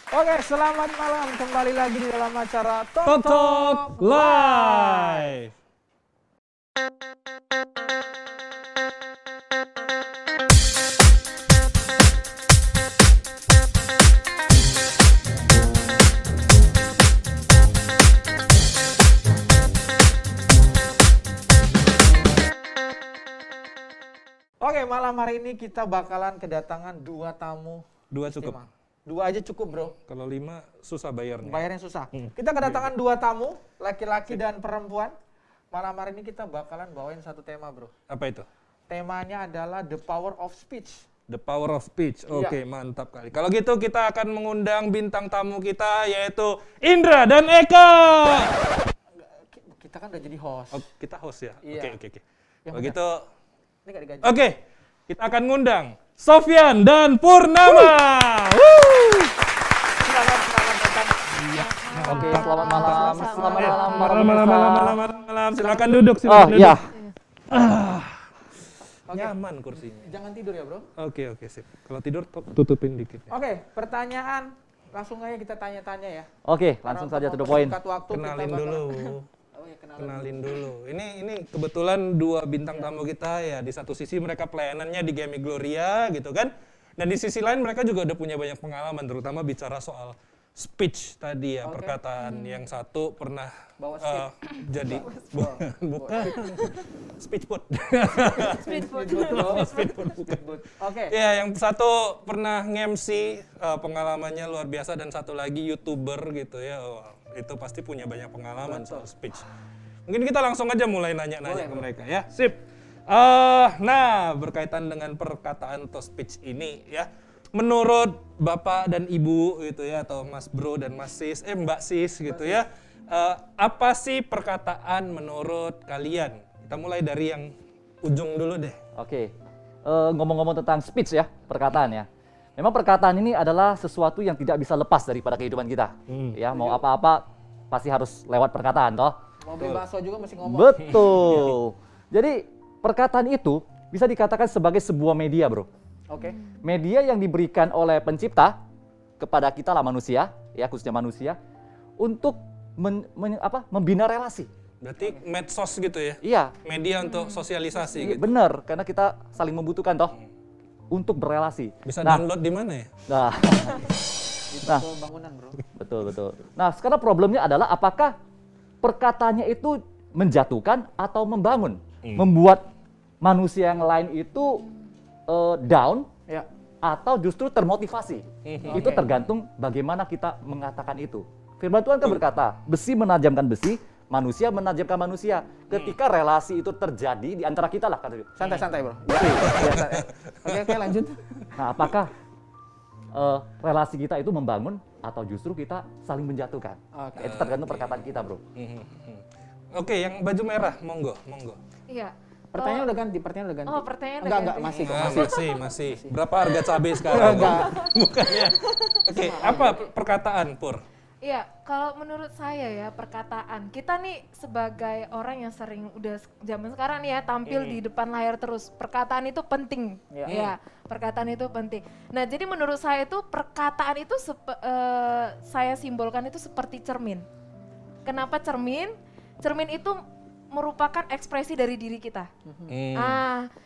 Oke, selamat malam. Kembali lagi di dalam acara Talk Talk Live. Oke, malam hari ini kita bakalan kedatangan dua tamu. Dua cukup. istimewa. Dua aja cukup, bro. Kalau 5 susah bayarnya. Bayarnya susah. Kita kedatangan dua tamu, laki-laki dan perempuan. Malam hari ini kita bakalan bawain satu tema, bro. Apa itu? Temanya adalah The Power of Speech. The Power of Speech. Oke, Iya. mantap kali. Kalau gitu kita akan mengundang bintang tamu kita yaitu Indra dan Eka. Kita kan udah jadi host. Oh, kita host ya? Iya. Oke. Yang Kalau benar. gitu, Ini gak digaji. oke. Kita akan ngundang Sofyan dan Purnama. Woo! Silakan datang. Oke, selamat malam. Selamat malam para Malam. Silakan duduk. Oh iya. Nyaman kursinya. Jangan tidur ya, bro. Oke, sip. Kalau tidur tutupin dikit. Ya. Oke, pertanyaan langsung aja kita tanya-tanya ya. Oke, Karena langsung untuk saja to the point. mempersingkat waktu, kita Kenalin bakal- dulu. Oh ya, Kenalin dulu. Ini kebetulan dua bintang tamu kita ya. Di satu sisi mereka pelayanannya di Game Gloria gitu kan. Dan di sisi lain mereka juga udah punya banyak pengalaman terutama bicara soal speech tadi ya, Oke. perkataan. Yang satu pernah Bawa jadi bukan speechboard. Speechboard bukan. Oke. Ya, yang satu pernah nge-MC, pengalamannya luar biasa, dan satu lagi YouTuber gitu ya. Wah, itu pasti punya banyak pengalaman soal speech. Mungkin kita langsung aja mulai nanya-nanya ke mereka ya. Sip. Nah, berkaitan dengan perkataan atau speech ini ya. Menurut Bapak dan Ibu gitu ya, atau Mas Bro dan Mas Sis, Mbak Sis gitu ya. Apa sih perkataan menurut kalian? Kita mulai dari yang ujung dulu deh. Oke. Ngomong-ngomong tentang speech ya, perkataan ya. Memang perkataan ini adalah sesuatu yang tidak bisa lepas daripada kehidupan kita. Ya, mau apa-apa pasti harus lewat perkataan toh. Mau beli bakso juga mesti ngomong. Betul. Jadi perkataan itu bisa dikatakan sebagai sebuah media, Bro. Oke. Media yang diberikan oleh pencipta kepada kita lah manusia, ya khususnya manusia, untuk membina relasi. Berarti medsos gitu ya? Iya, Media untuk sosialisasi gitu. benar, karena kita saling membutuhkan toh untuk berrelasi. Bisa Nah, download di mana ya? nah, Nah. Bangunan, bro. betul. Nah, sekarang problemnya adalah apakah perkataannya itu menjatuhkan atau membangun, membuat manusia yang lain itu down Ya. atau justru termotivasi. Itu tergantung bagaimana kita mengatakan itu. Firman Tuhan kan berkata, besi menajamkan besi, manusia menajamkan manusia. Ketika relasi itu terjadi di antara kita lah, kata dia. Santai-santai, bro. Biasa. Oke, lanjut. Nah, apakah relasi kita itu membangun atau justru kita saling menjatuhkan? Oke. Itu tergantung perkataan kita, bro. Oke, yang baju merah, monggo. Iya. Pertanyaan udah ganti. Oh, pertanyaan udah Enggak, ganti. masih kok. Masih. Berapa harga cabai sekarang? Enggak. Bukannya. Oke, apa perkataan, Pur? Iya, kalau menurut saya ya perkataan kita nih sebagai orang yang sering udah zaman sekarang nih ya tampil di depan layar terus, perkataan itu penting. Iya. Ya, perkataan itu penting. Nah, jadi menurut saya itu perkataan itu saya simbolkan itu seperti cermin. Kenapa cermin? Cermin itu merupakan ekspresi dari diri kita.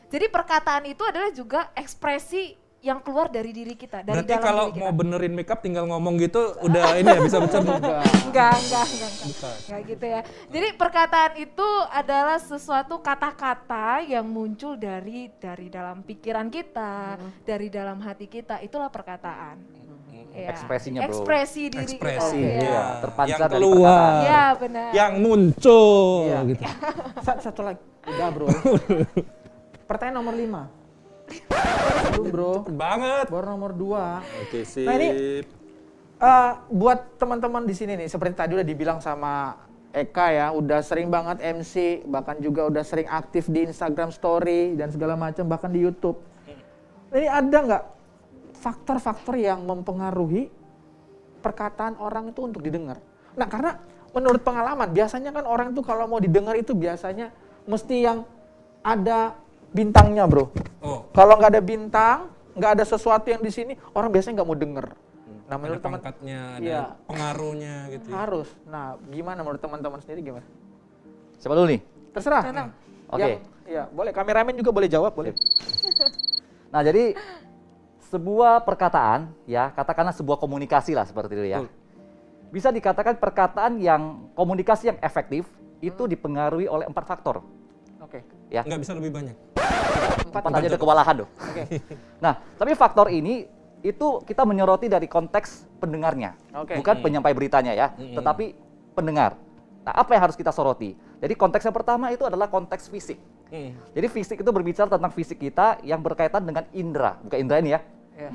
Jadi perkataan itu adalah juga ekspresi yang keluar dari diri kita, dari Berarti dalam kalau diri kita. mau benerin makeup tinggal ngomong gitu, udah ini ya bisa bercermin. Enggak gitu ya. Jadi perkataan itu adalah sesuatu kata-kata yang muncul dari dalam pikiran kita, dari dalam hati kita. Itulah perkataan. Ya. Ekspresinya, bro. Ekspresi diri Ekspresi, kita. Iya, Ya. terpancar yang dari keluar, perkataan. Iya, benar. yang muncul, Iya. gitu. Satu lagi. Udah, bro. Pertanyaan nomor 5. Aduh, bro. Cepet banget. Baru nomor 2. Oke, sip. Nah, ini buat teman-teman di sini nih, seperti tadi udah dibilang sama Eka ya, udah sering banget MC, bahkan juga udah sering aktif di Instagram Story dan segala macam, bahkan di YouTube. Ini ada nggak faktor-faktor yang mempengaruhi perkataan orang itu untuk didengar? Nah, karena menurut pengalaman, biasanya kan orang itu kalau mau didengar itu biasanya mesti yang ada bintangnya, bro. Oh. Kalau nggak ada bintang, nggak ada sesuatu yang di sini, orang biasanya nggak mau denger. Nah, Ada menurut teman pangkatnya, ada Iya. pengaruhnya gitu. Ya. harus. Nah, gimana menurut teman-teman sendiri gimana? Siapa dulu nih? Terserah. Senang. Oke. Iya, boleh. Kameramen juga boleh jawab, boleh. Nah, jadi sebuah perkataan ya, katakanlah sebuah komunikasi lah seperti itu ya. Betul. Bisa dikatakan perkataan yang komunikasi yang efektif itu dipengaruhi oleh 4 faktor. Oke. Ya. Nggak bisa lebih banyak. 4 Aja udah kewalahan loh. Oke. Nah, tapi faktor ini itu kita menyoroti dari konteks pendengarnya, Oke. bukan penyampai beritanya ya, tetapi pendengar. Nah, apa yang harus kita soroti? Jadi konteks yang pertama itu adalah konteks fisik. Jadi fisik itu berbicara tentang fisik kita yang berkaitan dengan indera, bukan indera ini ya. Iya.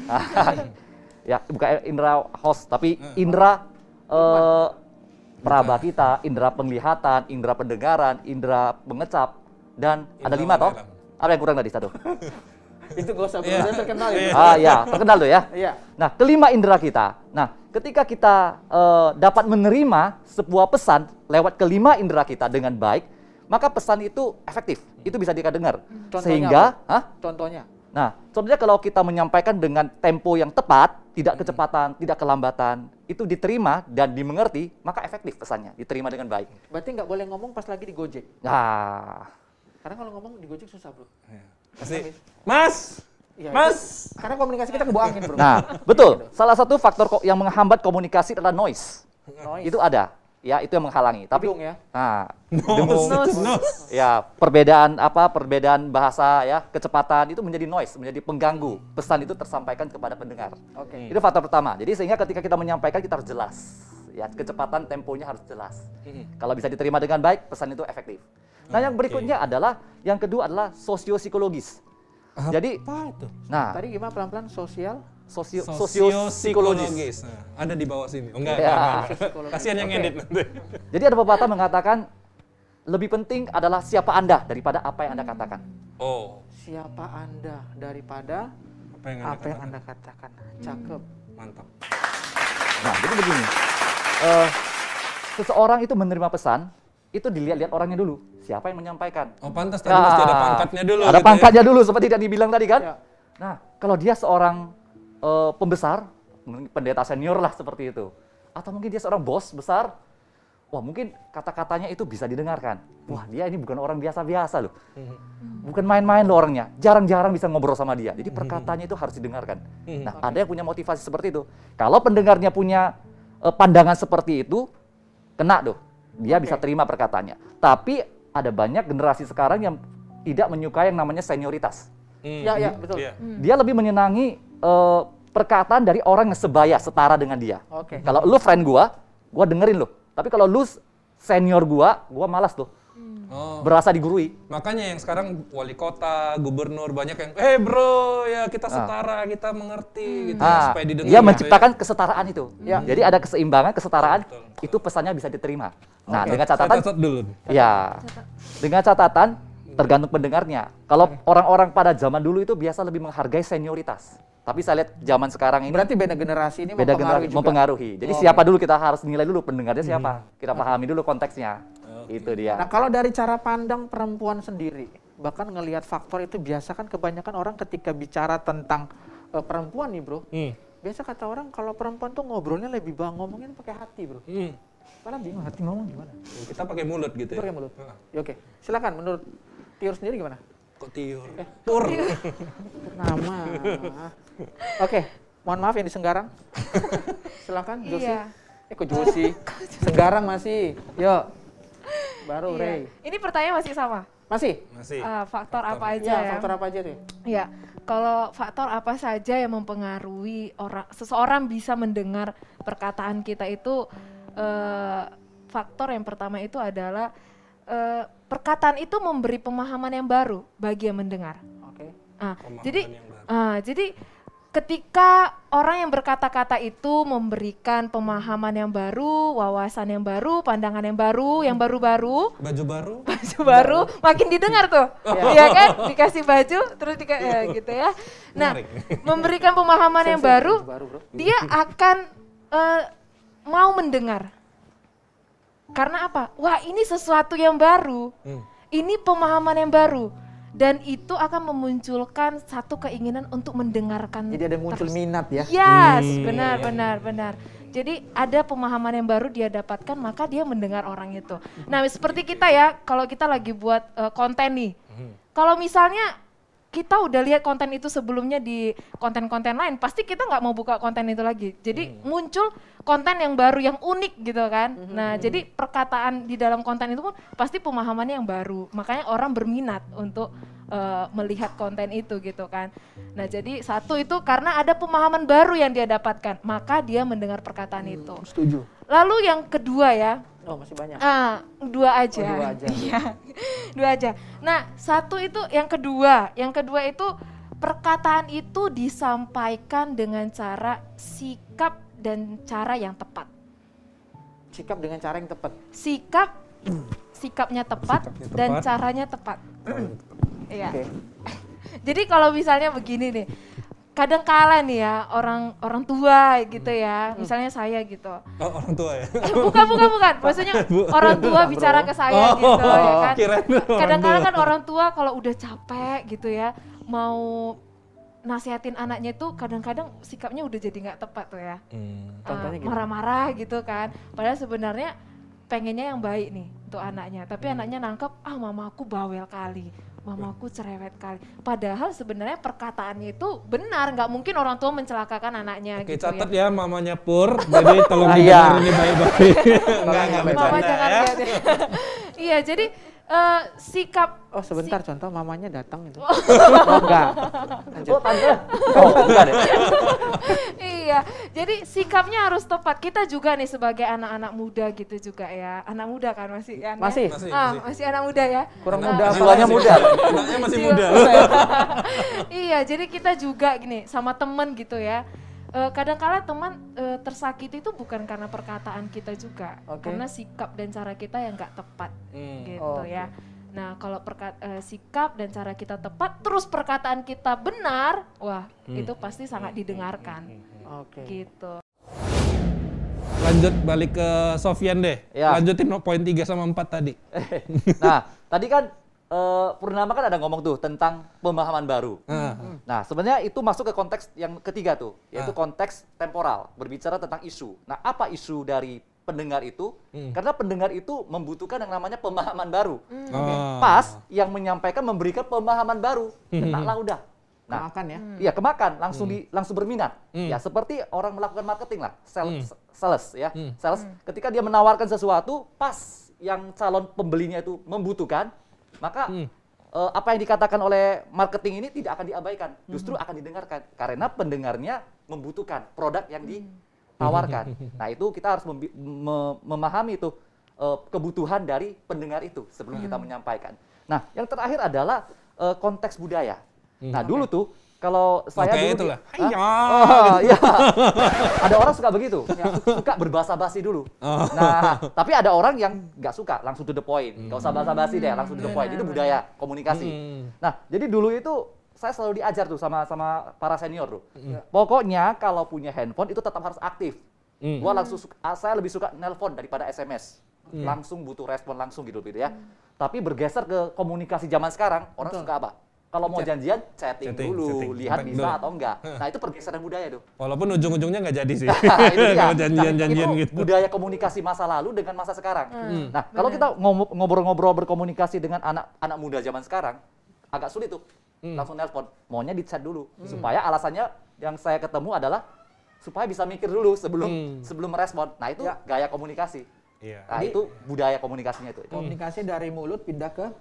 Ya, bukan indera host, tapi indera peraba kita, indera penglihatan, indera pendengaran, indera mengecap, dan ada Indera 5 toh. pendengaran. Apa yang kurang tadi satu? Itu gak usah berusaha terkenal itu. Ya, terkenal tuh ya. Iya. Nah, kelima indera kita. Nah, ketika kita dapat menerima sebuah pesan lewat kelima indera kita dengan baik, maka pesan itu efektif. Itu bisa kita dengar. Contohnya Sehingga, Contohnya. nah, contohnya kalau kita menyampaikan dengan tempo yang tepat, tidak kecepatan, tidak kelambatan, itu diterima dan dimengerti, maka efektif pesannya, diterima dengan baik. Berarti nggak boleh ngomong pas lagi di Gojek. Nah, Karena kalau ngomong di Gojek susah, Bro. Pasti, Mas, Iya, Mas. Karena komunikasi kita kebawa angin, Bro. nah, betul. Salah satu faktor yang menghambat komunikasi adalah noise. Noise. Itu ada, ya, itu yang menghalangi. Tapi, Hidung ya. nah, Nos. ya perbedaan bahasa ya, kecepatan itu menjadi noise, menjadi pengganggu. Pesan itu tersampaikan kepada pendengar. Oke. Itu faktor pertama. Jadi sehingga ketika kita menyampaikan kita harus jelas. Ya, kecepatan temponya harus jelas. Kalau bisa diterima dengan baik, pesan itu efektif. Nah, yang berikutnya adalah yang kedua adalah sosiopsikologis. Jadi, Apa itu? nah, Tadi gimana pelan-pelan sosial? sosiopsikologis. Nah, ada di bawah sini. Oh, enggak, Ya. enggak. Kasihan yang Oke. edit nanti. Jadi ada pepatah mengatakan lebih penting adalah siapa Anda daripada apa yang Anda katakan. Oh, Siapa Anda daripada apa yang apa yang Anda katakan? Cakep. Mantap. Nah, jadi begini. Seseorang itu menerima pesan, itu dilihat-lihat orangnya dulu. Siapa yang menyampaikan? Oh, pantas tadi mesti ada pangkatnya dulu. Ada gitu ya. pangkatnya dulu, seperti yang dibilang tadi kan? Ya. Nah, kalau dia seorang pembesar, mungkin pendeta senior lah seperti itu. Atau mungkin dia seorang bos besar, wah mungkin kata-katanya itu bisa didengarkan. Wah, dia ini bukan orang biasa-biasa loh. Bukan main-main loh orangnya. Jarang-jarang bisa ngobrol sama dia. Jadi perkataannya itu harus didengarkan. Nah, ada yang punya motivasi seperti itu. Kalau pendengarnya punya pandangan seperti itu, kena tuh. Dia bisa terima perkataannya. Tapi ada banyak generasi sekarang yang tidak menyukai yang namanya senioritas. Ya, betul. Iya. Dia lebih menyenangi perkataan dari orang yang sebaya, setara dengan dia. Oke. Kalau lu friend gua dengerin lu. Tapi kalau lu senior gua malas tuh. Oh, Berasa digurui. makanya yang sekarang wali kota, gubernur banyak yang, bro, ya kita setara, kita mengerti gitu ya, supaya didengar. Dia gitu menciptakan kesetaraan itu. Ya. Jadi ada keseimbangan, kesetaraan, Betul, betul. itu pesannya bisa diterima. Nah, Oke. dengan Ya. Saya catatan, catat dulu. ya, dengan catatan tergantung pendengarnya. Kalau orang-orang pada zaman dulu itu biasa lebih menghargai senioritas. Tapi saya lihat zaman sekarang ini Berarti beda generasi ini beda mempengaruhi generasi juga. mempengaruhi. Jadi Oh, siapa dulu kita harus nilai dulu pendengarnya siapa. Kita pahami dulu konteksnya. Itu dia. Nah, kalau dari cara pandang perempuan sendiri, bahkan ngelihat faktor itu biasa kan kebanyakan orang ketika bicara tentang perempuan nih, Bro. Biasa kata orang kalau perempuan tuh ngobrolnya lebih ngomongin pakai hati, Bro. Padahal bingung hati ngomong gimana? Kita pakai mulut gitu ya. Pakai mulut. Ya, oke. Silakan menurut Tiur sendiri gimana? Kok tiur? Tur. Nama. Oke, mohon maaf yang di Senggarang. Silakan, Josi. Iya. Kok Josi? Senggarang masih. Yuk. Baru Iya. Rey. Ini pertanyaan masih sama. Masih? Masih. Faktor apa aja Iya, ya? faktor apa aja tuh? Ya, kalau faktor apa saja yang mempengaruhi seseorang bisa mendengar perkataan kita itu, faktor yang pertama itu adalah perkataan itu memberi pemahaman yang baru bagi yang mendengar. Oke. Pemahaman Jadi, yang baru. jadi ketika orang yang berkata-kata itu memberikan pemahaman yang baru, wawasan yang baru, pandangan yang baru-baru, Baju baru? baju baru, makin didengar tuh, ya kan? Dikasih baju, terus gitu ya. Nah, Menarik. memberikan pemahaman yang baru, Baru, Bro. dia akan mau mendengar. Karena apa? Wah, ini sesuatu yang baru. Ini pemahaman yang baru. dan itu akan memunculkan satu keinginan untuk mendengarkan. Jadi ada muncul minat ya. Yes, benar. Jadi ada pemahaman yang baru dia dapatkan, maka dia mendengar orang itu. Nah, seperti kita ya, kalau kita lagi buat konten nih, kalau misalnya kita udah lihat konten itu sebelumnya di konten-konten lain, pasti kita nggak mau buka konten itu lagi. Jadi muncul konten yang baru, yang unik gitu kan. Nah, jadi perkataan di dalam konten itu pun pasti pemahamannya yang baru. Makanya orang berminat untuk melihat konten itu gitu kan. Nah, jadi satu itu karena ada pemahaman baru yang dia dapatkan, maka dia mendengar perkataan itu. Setuju. Lalu yang kedua ya, Oh, masih banyak. dua aja. Oh, dua aja. Iya, dua aja. Nah, satu itu yang kedua itu perkataan itu disampaikan dengan cara sikap dan cara yang tepat. Sikap dengan cara yang tepat. Sikapnya tepat Sikapnya dan tepat. caranya tepat. Iya. Oke. Jadi kalau misalnya begini nih, kadang kala nih ya orang tua gitu ya, misalnya saya gitu. Oh, orang tua ya? Bukan. Maksudnya orang tua bicara ke saya gitu ya kan. Kirain orang Kadang-kadang tua. kan orang tua kalau udah capek gitu ya, mau nasihatin anaknya tuh kadang-kadang sikapnya udah jadi nggak tepat tuh ya. Contohnya gimana? Marah-marah gitu kan. Padahal sebenarnya pengennya yang baik nih untuk anaknya, tapi anaknya nangkep, mamaku bawel kali, mamaku cerewet kali. Padahal sebenarnya perkataannya itu benar, nggak mungkin orang tua mencelakakan anaknya. Oke, gitu catat ya. ya mamanya Pur, jadi tolong Iya. didengar ini baik-baik. Enggak Mama bercanda jangan ya. lihat ya. Iya, jadi sikap. Oh, sebentar, contoh mamanya datang itu. Oh, enggak. Lanjut. Oh, tante. Oh, enggak deh. Iya, jadi sikapnya harus tepat. Kita juga nih sebagai anak-anak muda gitu juga ya. Anak muda kan masih kan? Masih? Ya? Masih anak muda ya. Kurang Nah, muda apa? Jiwanya muda. Anaknya masih Jiwa. muda. Iya, jadi kita juga gini sama temen gitu ya. Kadang-kala teman tersakiti itu bukan karena perkataan kita juga, Oke. karena sikap dan cara kita yang nggak tepat, gitu Oh, oke. ya. Nah, kalau sikap dan cara kita tepat, terus perkataan kita benar, wah itu pasti sangat didengarkan, Oke. gitu. Lanjut balik ke Sofyan deh. Ya. Lanjutin poin 3 sama 4 tadi. Nah, tadi kan Purnama kan ada ngomong tuh tentang pemahaman baru. Nah, sebenarnya itu masuk ke konteks yang ketiga tuh, yaitu konteks temporal, berbicara tentang isu. Nah, apa isu dari pendengar itu? Karena pendengar itu membutuhkan yang namanya pemahaman baru. Pas yang menyampaikan memberikan pemahaman baru, kenaklah udah. Nah, Makan ya. iya kemakan, langsung berminat. Ya seperti orang melakukan marketing lah, sales ya. Sales ketika dia menawarkan sesuatu, pas yang calon pembelinya itu membutuhkan, maka apa yang dikatakan oleh marketing ini tidak akan diabaikan, justru akan didengarkan karena pendengarnya membutuhkan produk yang ditawarkan. Nah, itu kita harus memahami itu kebutuhan dari pendengar itu sebelum kita menyampaikan. Nah, yang terakhir adalah konteks budaya. Nah, dulu tuh kalau saya Oke, dulu itulah. Hah? Iya. Oh, iya. Ada orang suka begitu, suka berbasa-basi dulu. Nah, tapi ada orang yang nggak suka, langsung to the point. Nggak usah basa-basi deh, langsung to the point. Itu budaya komunikasi. Nah, jadi dulu itu saya selalu diajar tuh sama para senior tuh. Pokoknya kalau punya handphone itu tetap harus aktif. Saya lebih suka nelpon daripada SMS. Langsung butuh respon langsung gitu ya. Tapi bergeser ke komunikasi zaman sekarang, orang suka apa? Kalau mau janjian, chatting dulu, chatting. lihat Kontak bisa dulu. atau enggak. Nah, itu pergeseran budaya tuh. Walaupun ujung-ujungnya nggak jadi sih. Itu dia. Kalau janjian-janjian Itu gitu. budaya komunikasi masa lalu dengan masa sekarang. Nah, kalau kita ngobrol-ngobrol berkomunikasi dengan anak muda zaman sekarang, agak sulit tuh. Langsung nelpon, maunya di chat dulu. Supaya alasannya yang saya ketemu adalah supaya bisa mikir dulu sebelum merespon. Nah, itu gaya komunikasi. Iya. Nah, itu budaya komunikasinya itu. Komunikasi dari mulut pindah ke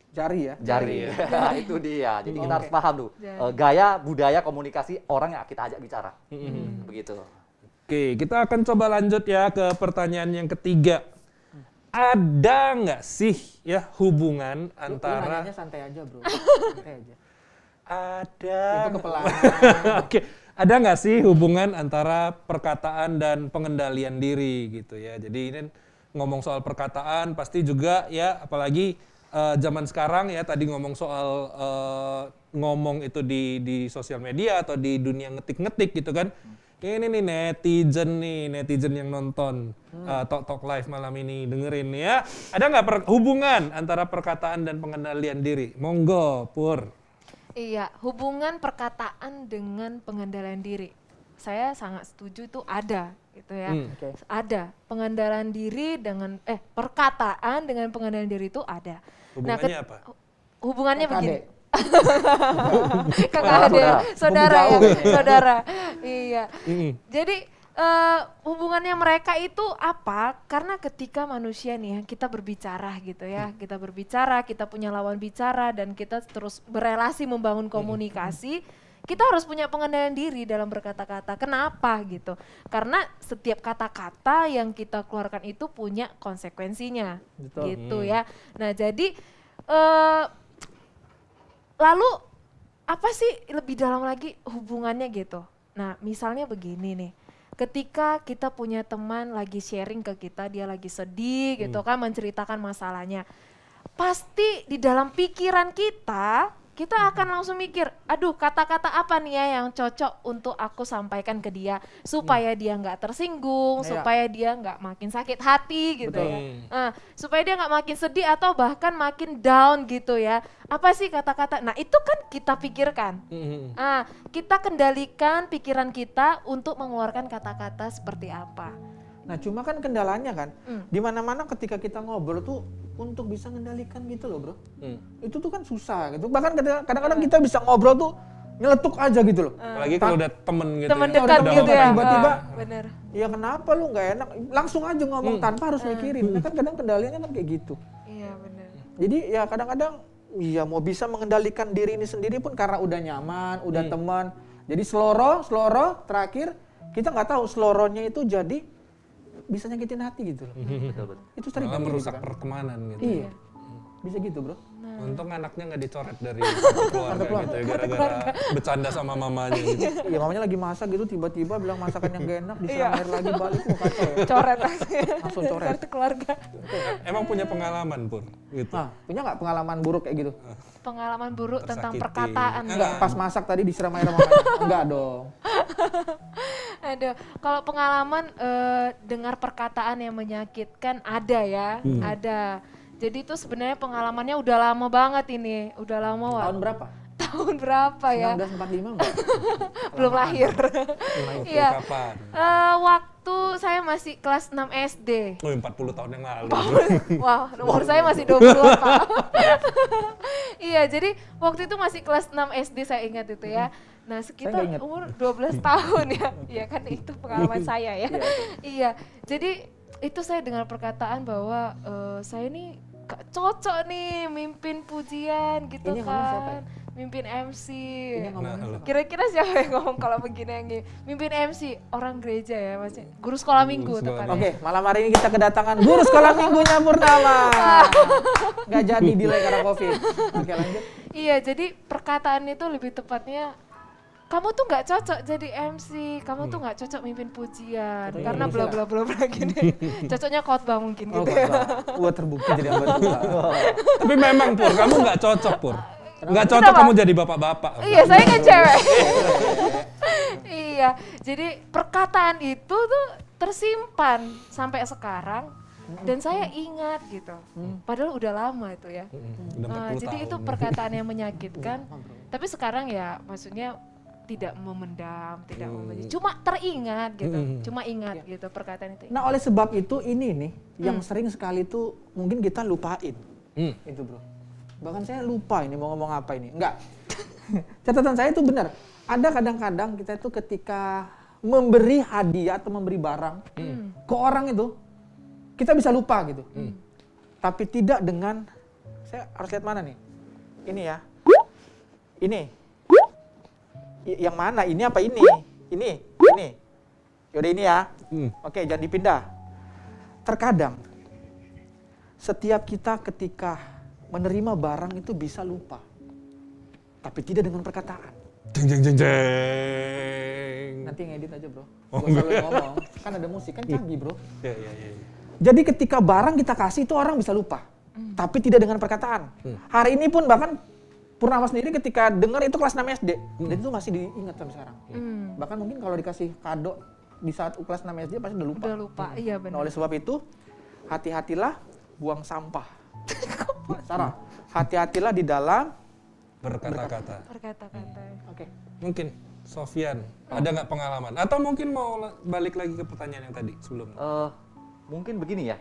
jari ya. Jari. Nah, itu dia. Jadi kita harus paham tuh gaya budaya komunikasi orang yang kita ajak bicara. Begitu. Oke, kita akan coba lanjut ya ke pertanyaan yang ketiga. Ada nggak sih ya hubungan Lu antara nanyanya santai aja, Bro. Santai aja. ada Itu kepelaan. Oke, ada nggak sih hubungan antara perkataan dan pengendalian diri gitu ya. Jadi ini ngomong soal perkataan pasti juga ya, apalagi zaman sekarang ya, tadi ngomong soal ngomong itu di sosial media atau di dunia ngetik-ngetik gitu kan. Ini nih netizen yang nonton Talk Live malam ini, dengerin ya. Ada nggak hubungan antara perkataan dan pengendalian diri? Monggo, Pur. Iya, hubungan perkataan dengan pengendalian diri. Saya sangat setuju itu ada, gitu ya. Oke. Ada pengendalian diri dengan perkataan dengan pengendalian diri itu ada. Hubungannya apa? Hubungannya Kakak begini. adek. Kakak ada, saudara ya, saudara. Iya. Jadi hubungannya mereka itu apa? Karena ketika manusia nih ya, kita berbicara gitu ya, kita punya lawan bicara dan kita terus berelasi membangun komunikasi, kita harus punya pengendalian diri dalam berkata-kata. Kenapa gitu? Karena setiap kata-kata yang kita keluarkan itu punya konsekuensinya, Betul. gitu ya. Nah jadi lalu apa sih lebih dalam lagi hubungannya gitu? Nah misalnya begini nih, ketika kita punya teman lagi sharing ke kita, dia lagi sedih gitu kan, menceritakan masalahnya. Pasti di dalam pikiran kita akan langsung mikir, aduh kata-kata apa nih ya yang cocok untuk aku sampaikan ke dia supaya dia nggak tersinggung, Iya. supaya dia nggak makin sakit hati gitu ya. Supaya dia nggak makin sedih atau bahkan makin down gitu ya. Apa sih kata-kata? Nah itu kan kita pikirkan. Kita kendalikan pikiran kita untuk mengeluarkan kata-kata seperti apa. Nah cuma kan kendalanya kan, di mana-mana ketika kita ngobrol tuh untuk bisa mengendalikan gitu loh bro. Itu tuh kan susah gitu, bahkan kadang-kadang kita bisa ngobrol tuh nyeletuk aja gitu loh. Apalagi kalau udah temen gitu. Temen ya. dekat Udah gitu ya. tiba-tiba, Bener. ya kenapa lu nggak enak, langsung aja ngomong tanpa harus mikirin. Nah, kan kadang kendalinya kan kayak gitu. Iya bener. Jadi ya kadang-kadang iya mau bisa mengendalikan diri ini sendiri pun karena udah nyaman, udah teman. Jadi seloro terakhir kita nggak tahu seloronya itu jadi bisa nyakitin hati gitu loh. Itu sering Malah kan merusak gitu kan. pertemanan gitu. Iya. Bisa gitu bro. Untung anaknya nggak dicoret dari satu keluarga gitu ya, gara-gara bercanda sama mamanya gitu. Iya mamanya lagi masak gitu tiba-tiba bilang masakan yang gak enak disiram air lagi balik kacau ya. Coret Langsung coret. kartu keluarga. Emang punya pengalaman Pur gitu. Nah punya nggak pengalaman buruk kayak gitu? Pengalaman buruk tentang Tersakiti. perkataan. Enggak pas masak tadi disiram air mamanya? Enggak dong. Aduh, kalau pengalaman dengar perkataan yang menyakitkan ada ya, ada. Jadi itu sebenarnya pengalamannya udah lama banget ini, udah lama Wak. Tahun berapa? Tahun berapa ya? 1945 enggak? Belum lahir. Iya. Kapan? Waktu saya masih kelas 6 SD. Oh 40 tahun yang lalu. Wah, umur saya masih 20-an, Pak. Iya, jadi waktu itu masih kelas 6 SD saya ingat itu ya. Nah, sekitar nggak ingat. umur 12 tahun ya. Iya kan itu pengalaman saya ya. Iya. Jadi itu saya dengar perkataan bahwa saya ini gak cocok nih mimpin pujian gitu Ini yang ngomong siapa ya? kan. Mimpin MC. Ini yang ngomongnya siapa? Kira-kira siapa yang ngomong kalau begini yang gini? Mimpin MC, orang gereja ya maksudnya. Guru sekolah minggu tepatnya. Oke, malam hari ini kita kedatangan guru sekolah minggunya Purnama. Nggak jadi delay karena COVID. Oke lanjut. Iya, jadi perkataan itu lebih tepatnya kamu tuh nggak cocok jadi MC, kamu tuh nggak cocok mimpin pujian karena bla bla bla bla gini. Cocoknya khotbah mungkin Oh, gitu ya. gua terbukti jadi hamba Tuhan. Tapi memang Pur, kamu nggak cocok Pur. Nggak cocok kamu jadi bapak-bapak. Iya, saya kan cewek. Iya, jadi perkataan itu tuh tersimpan sampai sekarang dan saya ingat gitu. Padahal udah lama itu ya. Udah 40 Jadi tahun. itu perkataan yang menyakitkan. Tapi sekarang ya maksudnya tidak memendam, tidak membenci. Cuma teringat gitu. Cuma ingat gitu perkataan itu. Nah oleh sebab itu ini nih yang sering sekali tuh mungkin kita lupain. Itu bro. Bahkan saya lupa ini mau ngomong apa ini. Enggak. Catatan saya itu benar. Ada kadang-kadang kita itu ketika memberi hadiah atau memberi barang ke orang itu kita bisa lupa gitu. Tapi tidak dengan, saya harus lihat mana nih. Ini ya. Ini. Yang mana? Ini apa ini? Ini. Yaudah ini ya. Oke, jangan dipindah. Terkadang setiap kita ketika menerima barang itu bisa lupa. Tapi tidak dengan perkataan. Jeng jeng jeng jeng. Nanti ngedit aja bro. Oh, Gak usah lu ngomong. Kan ada musik, kan canggih bro. Iya. Jadi ketika barang kita kasih itu orang bisa lupa. Tapi tidak dengan perkataan. Hari ini pun bahkan Purnama sendiri ketika dengar itu kelas 6 SD, dan itu masih diingat sampai sekarang. Bahkan mungkin kalau dikasih kado di saat kelas 6 SD pasti udah lupa. Udah lupa, iya Nah, benar. oleh sebab itu, hati-hatilah buang sampah. Sarah, hati-hatilah di dalam Berkata-kata. Berkata-kata. Oke. Mungkin Sofyan, ada nggak pengalaman? Atau mungkin mau balik lagi ke pertanyaan yang tadi sebelumnya? Mungkin begini ya,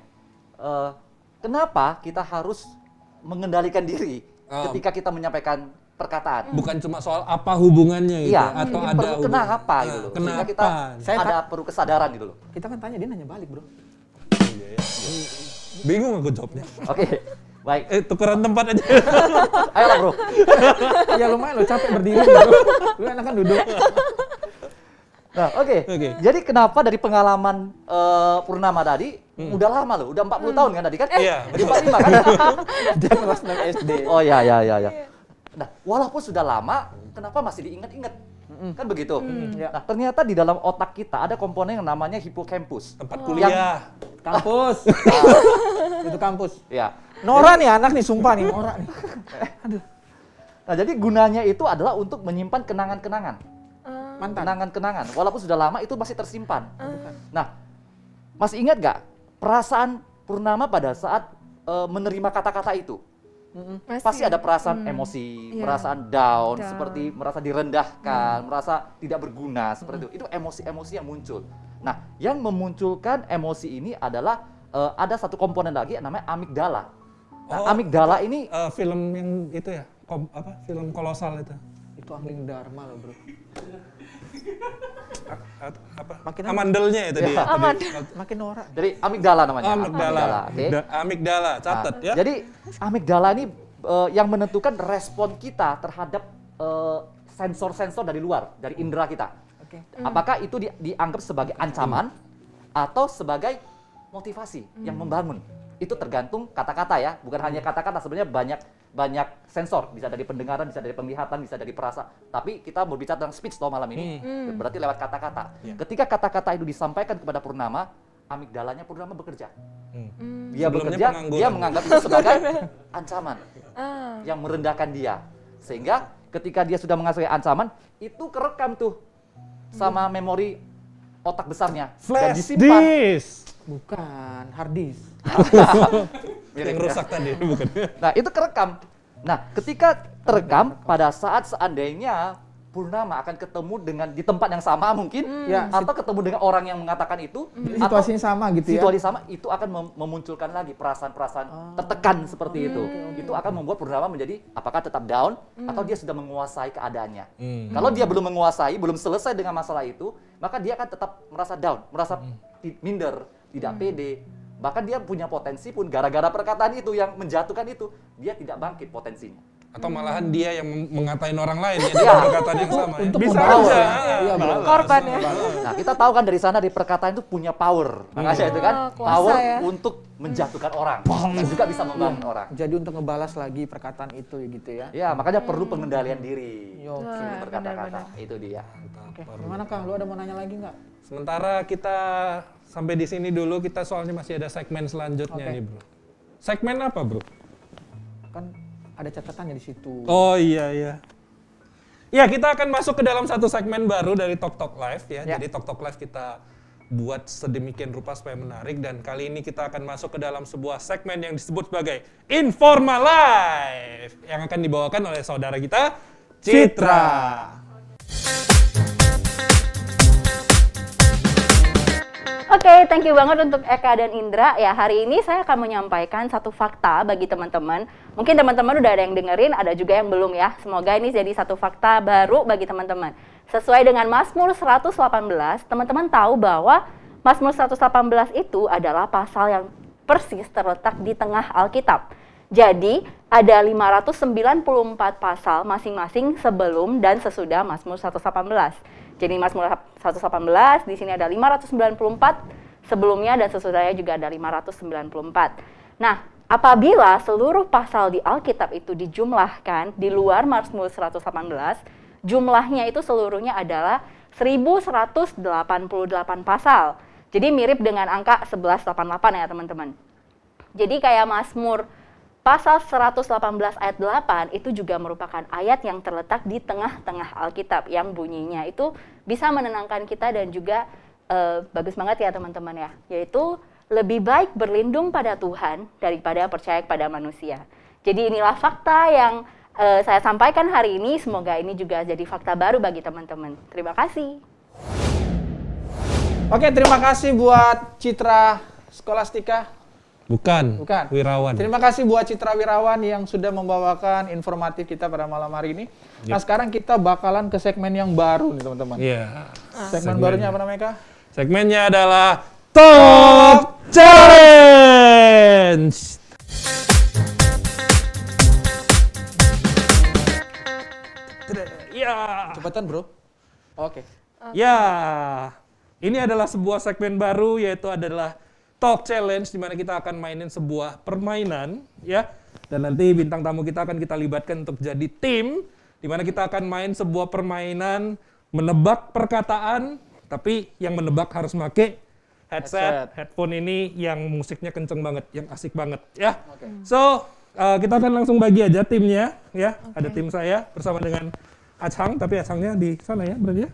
kenapa kita harus mengendalikan diri ketika kita menyampaikan perkataan? Bukan cuma soal apa hubungannya gitu, Iya, atau mungkin ada perlu kenapa gitu loh. Sehingga kita Kenapa? ada perlu kesadaran gitu loh. Kita kan tanya, dia nanya balik, bro. Bingung aku jawabnya. Oke, baik. Tukeran tempat aja. Ayolah bro. Ya lumayan lo capek berdiri, bro. Lu enakan duduk. Nah, oke. Jadi kenapa dari pengalaman Purnama tadi, udah lama loh, udah 40 tahun kan tadi kan? Iya, Di 45 kan? Dia kelas 6 SD. Oh ya. Nah, walaupun sudah lama, kenapa masih diingat-ingat? Kan begitu. Nah, ternyata di dalam otak kita ada komponen yang namanya hippocampus. Tempat kuliah. Kampus. Itu kampus. Ya. Nora nih anak nih, sumpah nih, Nora nih. Aduh, Nah, jadi gunanya itu adalah untuk menyimpan kenangan-kenangan. mantan. Kenangan-kenangan. Walaupun sudah lama itu masih tersimpan. Nah, masih ingat gak perasaan Purnama pada saat menerima kata-kata itu? Masih. Pasti ada perasaan emosi, Iya. perasaan down, Down. seperti merasa direndahkan, merasa tidak berguna, seperti itu. Itu emosi-emosi yang muncul. Nah, yang memunculkan emosi ini adalah ada satu komponen lagi yang namanya amigdala. Nah, amigdala ini Film yang itu ya, film kolosal itu. Itu angling Dharma loh, bro. Makin apa? Amandelnya itu dia. Makin Nora. dari amigdala namanya. Amigdala. Oke. Amigdala, catat ya. Jadi amigdala ini yang menentukan respon kita terhadap sensor-sensor dari luar, dari indera kita. Oke. Apakah itu dianggap sebagai ancaman atau sebagai motivasi yang membangun? Itu tergantung kata-kata ya, bukan hanya kata-kata, sebenarnya banyak sensor, bisa dari pendengaran, bisa dari penglihatan, bisa dari perasa. Tapi kita berbicara tentang speech toh malam ini, berarti lewat kata-kata. Ketika kata-kata itu disampaikan kepada Purnama, amigdalanya Purnama bekerja. Dia Sebelumnya bekerja, pengangguran. dia menganggap itu sebagai ancaman yang merendahkan dia. Sehingga ketika dia sudah mengasih ancaman, itu kerekam tuh sama memori otak besarnya dan Flash disimpan. disk. Bukan, hard disk. Yang rusak tadi, bukan. Nah, itu kerekam. Nah, ketika terekam, pada saat seandainya Purnama akan ketemu dengan di tempat yang sama mungkin, Ya, atau ketemu dengan orang yang mengatakan itu, Jadi atau situasinya sama gitu ya. situasi sama, itu akan memunculkan lagi perasaan-perasaan tertekan seperti itu. Itu akan membuat Purnama menjadi apakah tetap down atau dia sudah menguasai keadaannya. Kalau dia belum menguasai, belum selesai dengan masalah itu, maka dia akan tetap merasa down, merasa minder, tidak pede. Bahkan dia punya potensi pun gara-gara perkataan itu yang menjatuhkan itu, dia tidak bangkit potensinya. Atau malahan dia yang mengatain orang lain ya Iya. dengan perkataan yang sama. ya. Untuk Bisa membalas aja. ya. Iya, bro. Korban ya. Nah, kita tahu kan dari sana di perkataan itu punya power. Makanya itu kan kuasa power ya. untuk menjatuhkan orang dan juga bisa membangun orang. Jadi untuk ngebalas lagi perkataan itu gitu ya. Ya, makanya perlu pengendalian diri. Yo, Sebelum berkata-kata. benar-benar. Itu dia. Oke, gimana Kang? Lu ada mau nanya lagi nggak? Sementara kita sampai di sini dulu, kita soalnya masih ada segmen selanjutnya Oke. nih, Bro. Segmen apa, Bro? Kan ada catatannya di situ. Oh iya. Ya, kita akan masuk ke dalam satu segmen baru dari Tok Tok Live ya. Ya. Jadi Tok Tok Live kita buat sedemikian rupa supaya menarik, dan kali ini kita akan masuk ke dalam sebuah segmen yang disebut sebagai Informal Live yang akan dibawakan oleh saudara kita Citra. Oke, thank you banget untuk Eka dan Indra. Ya, hari ini saya akan menyampaikan satu fakta bagi teman-teman. Mungkin teman-teman udah ada yang dengerin, ada juga yang belum ya. Semoga ini jadi satu fakta baru bagi teman-teman. Sesuai dengan Mazmur 118, teman-teman tahu bahwa Mazmur 118 itu adalah pasal yang persis terletak di tengah Alkitab. Jadi, ada 594 pasal masing-masing sebelum dan sesudah Mazmur 118. Jadi Mazmur 118 di sini ada 594, sebelumnya dan sesudahnya juga ada 594. Nah, apabila seluruh pasal di Alkitab itu dijumlahkan di luar Mazmur 118, jumlahnya itu seluruhnya adalah 1188 pasal. Jadi mirip dengan angka 1188 ya teman-teman. Jadi kayak Mazmur Pasal 118 ayat 8 itu juga merupakan ayat yang terletak di tengah-tengah Alkitab yang bunyinya itu bisa menenangkan kita dan juga bagus banget ya teman-teman ya, yaitu lebih baik berlindung pada Tuhan daripada percaya kepada manusia. Jadi inilah fakta yang saya sampaikan hari ini, semoga ini juga jadi fakta baru bagi teman-teman. Terima kasih. Oke, terima kasih buat Citra Skolastika. Bukan. Wirawan. Terima kasih buat Citra Wirawan yang sudah membawakan informatif kita pada malam hari ini. Nah, sekarang kita bakalan ke segmen yang baru nih, teman-teman. Iya. Segmen barunya apa namanya, Kak? Segmennya adalah Top Challenge. Ya. Cepetan, Bro. Oke. Ya. Ini adalah sebuah segmen baru, yaitu adalah Talk Challenge, di mana kita akan mainin sebuah permainan, ya. Dan nanti bintang tamu kita akan kita libatkan untuk jadi tim, di mana kita akan main sebuah permainan menebak perkataan, tapi yang menebak harus pakai headphone ini yang musiknya kenceng banget, yang asik banget, ya. So, kita akan langsung bagi aja timnya, ya. Ada tim saya bersama dengan Acang, tapi Acangnya di sana ya, berarti ya?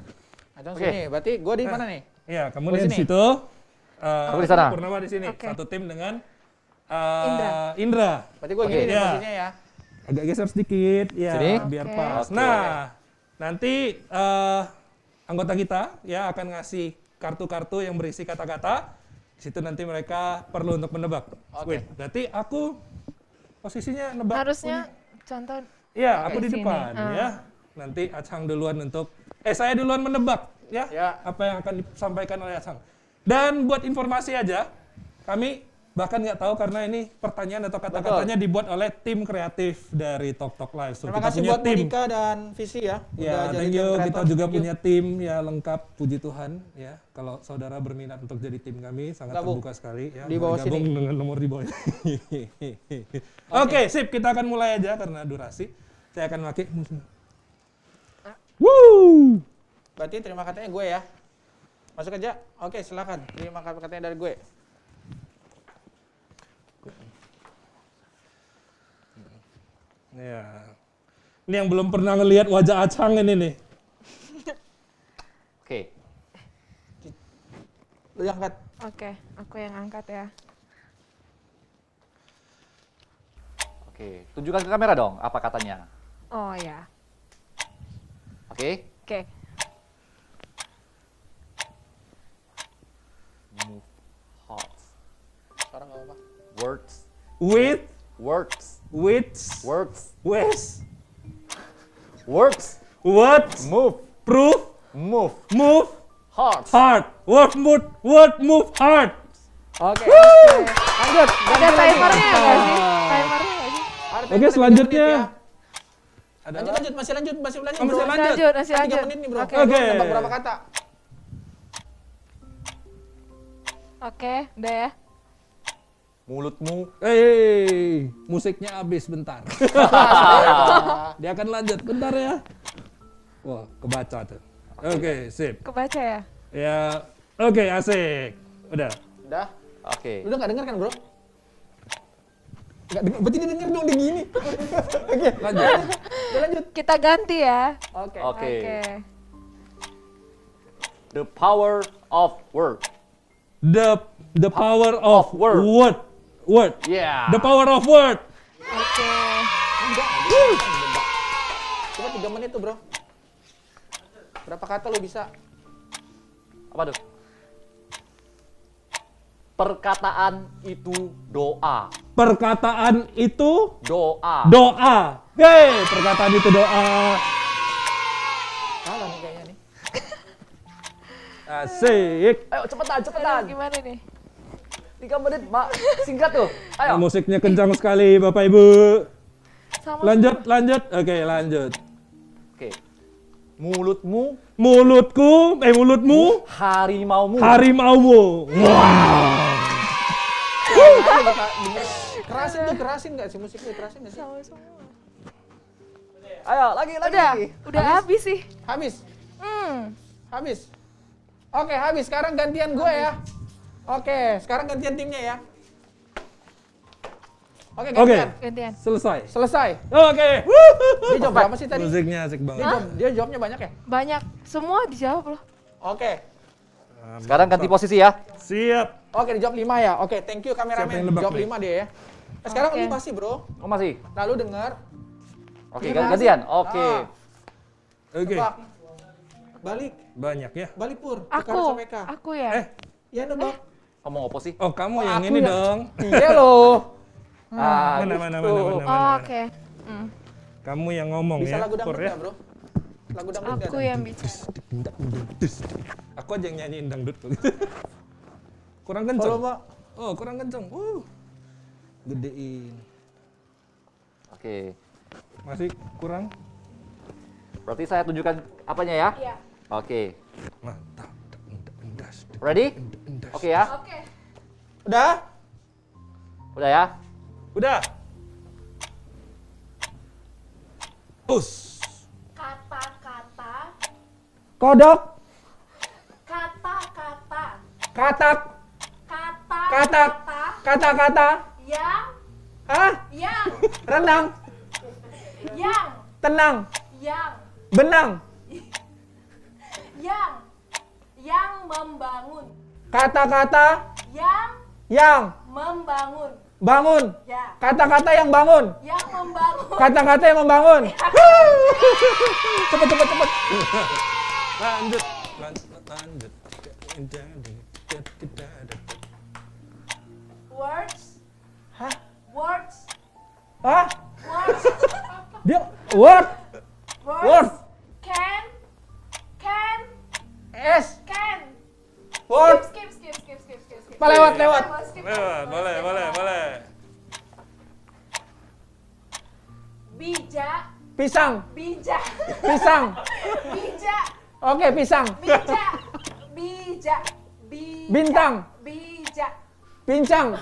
Acang sini, berarti gue di mana nih? Iya, kamu Gua di sini. situ. Aku di sana. Purnama di sini. Oke. Satu tim dengan Indra. Berarti gue gini nih Iya. posisinya ya. Agak geser sedikit, ya, Sini? biar Oke. pas. Oke. Nah, nanti anggota kita ya akan ngasih kartu-kartu yang berisi kata-kata. Di situ nanti mereka perlu untuk menebak. Oke. Wait, berarti aku posisinya nebak. Harusnya contoh Iya, aku di di sini. depan, ya. Nanti Acang duluan untuk, saya duluan menebak, ya. Ya. Apa yang akan disampaikan oleh Acang. Dan buat informasi aja, kami bahkan nggak tahu karena ini pertanyaan atau kata-katanya dibuat oleh tim kreatif dari Talk Talk Live. So, Terima kita kasih punya buat tim. Monica dan Visi ya. Ya, Udah jadi thank tim you. kreator. Kita juga Thank you. punya tim ya lengkap, puji Tuhan ya. Kalau saudara berminat untuk jadi tim kami, sangat Gabung. terbuka sekali ya. Di bawah Gabung sini. dengan nomor di bawah. Oke, sip. Kita akan mulai aja karena durasi. Saya akan pakai. Woo! Berarti terima katanya gue ya. Masuk aja. Oke, silakan. Terima katanya dari gue. Ya. Ini yang belum pernah ngelihat wajah Acang ini nih. Oke. Lu yang angkat. Oke, aku yang angkat ya. Oke. Tunjukkan ke kamera dong apa katanya. Oh ya. Oke. Oke. Move hearts. Sekarang nggak apa-apa. Words. With, Words. which, Words. west, Words. what, Move. proof, Move. move, Hearts. hard. Word, move, hard. Oke. Lanjut. Ada timernya nggak sih? Timernya nggak sih? Oke, selanjutnya. Lanjut, masih lanjut, Oh, masih bro. lanjut. Masih Kan 3 lanjut. menit nih, bro. Oke. Oke. Nebak berapa kata? Oke, udah ya. Mulutmu. Musiknya habis bentar. Dia akan lanjut bentar ya. Wah, kebaca tuh. Oke, sip. Kebaca ya? Ya, oke, asik. Udah. Udah. Oke. Lu udah nggak denger kan, bro? Nggak denger. Berarti dia denger dong, dia gini. Oke. Lanjut. Udah lanjut. Kita ganti ya. Oke. Oke. Oke. The power of word. The power of word. Word. Yeah. The power of word. Oke. Cuma 3 menit tuh, bro. Berapa kata lu bisa? Apa tuh? Perkataan itu doa. Perkataan itu Doa. doa. Hei, perkataan itu doa. Salah nih kayaknya nih. Asik. Ayo cepetan, Aduh, cepetan. gimana nih? 3 menit, Mak. Singkat tuh. Ayo. Musiknya kencang sekali, Bapak Ibu. Sama Lanjut. Oke, lanjut. Oke. Mulutmu, Mulutmu, harimaumu. harimaumu. Wow. Kerasin nggak sih musiknya? Kerasin nggak sih? Sama-sama. Ayo, lagi. Udah habis sih. Habis. Hmm. Habis. Oke, habis. Sekarang gantian gue ya. Oke, sekarang gantian timnya ya. Oke, Oke. gantian. Gantian. Selesai. Selesai. Oke. Dia jawab berapa sih tadi? Musiknya asik banget. Dia jawabnya banyak ya? Banyak. Semua dijawab loh. Oke. Sekarang ganti posisi ya. Siap. Oke, dijawab 5 ya. Oke, thank you Siapa yang kameramen. nebak Jawab nih? 5 dia ya. Sekarang Oke. ini pasti, Bro. Oh masih. Lalu dengar. Oke, Terima gantian. kasih. Oke. Oke. Nebak. Balik. Banyak ya. Balik Pur. Tukar sama Eka. Aku ya. Ya nebak. Ngomong apa sih? Oh, kamu yang aku ini ya. dong. Iya loh. Mana. Oh, oke. Kamu yang ngomong Bisa ya. lagu dangdut Pur, ya. nggak, Bro? Lagu dangdut nggak Aku ada? yang bicara. Aku aja yang nyanyiin dangdut kok gitu. Kurang kenceng. Kalau Mbak, Oh, kurang kenceng. Gedein. Oke. Masih kurang? Berarti saya tunjukkan apanya ya? Iya. Oke. Mantap. Ready? Oke ya. Oke. udah? Udah ya. Udah. Us. Kata-kata. Kodok. Kata-kata. Katak. Kata-kata. Katak. Kata-kata. Yang. Hah? Yang. Renang. Yang. Tenang. Yang. Benang. Yang membangun. Kata-kata Yang yang membangun. bangun. Ya. Kata-kata yang bangun. Yang membangun. Kata-kata yang membangun. Cepet. Lanjut. Words. Hah? Words. Hah? Words. Dia word. Words. Word. Can. S. Can. Word. Skip. Lewat. Skip. Boleh. Bijak. Pisang. Bijak. Pisang. Bijak. Oke, pisang. Bijak. Bintang. Bijak. Pincang.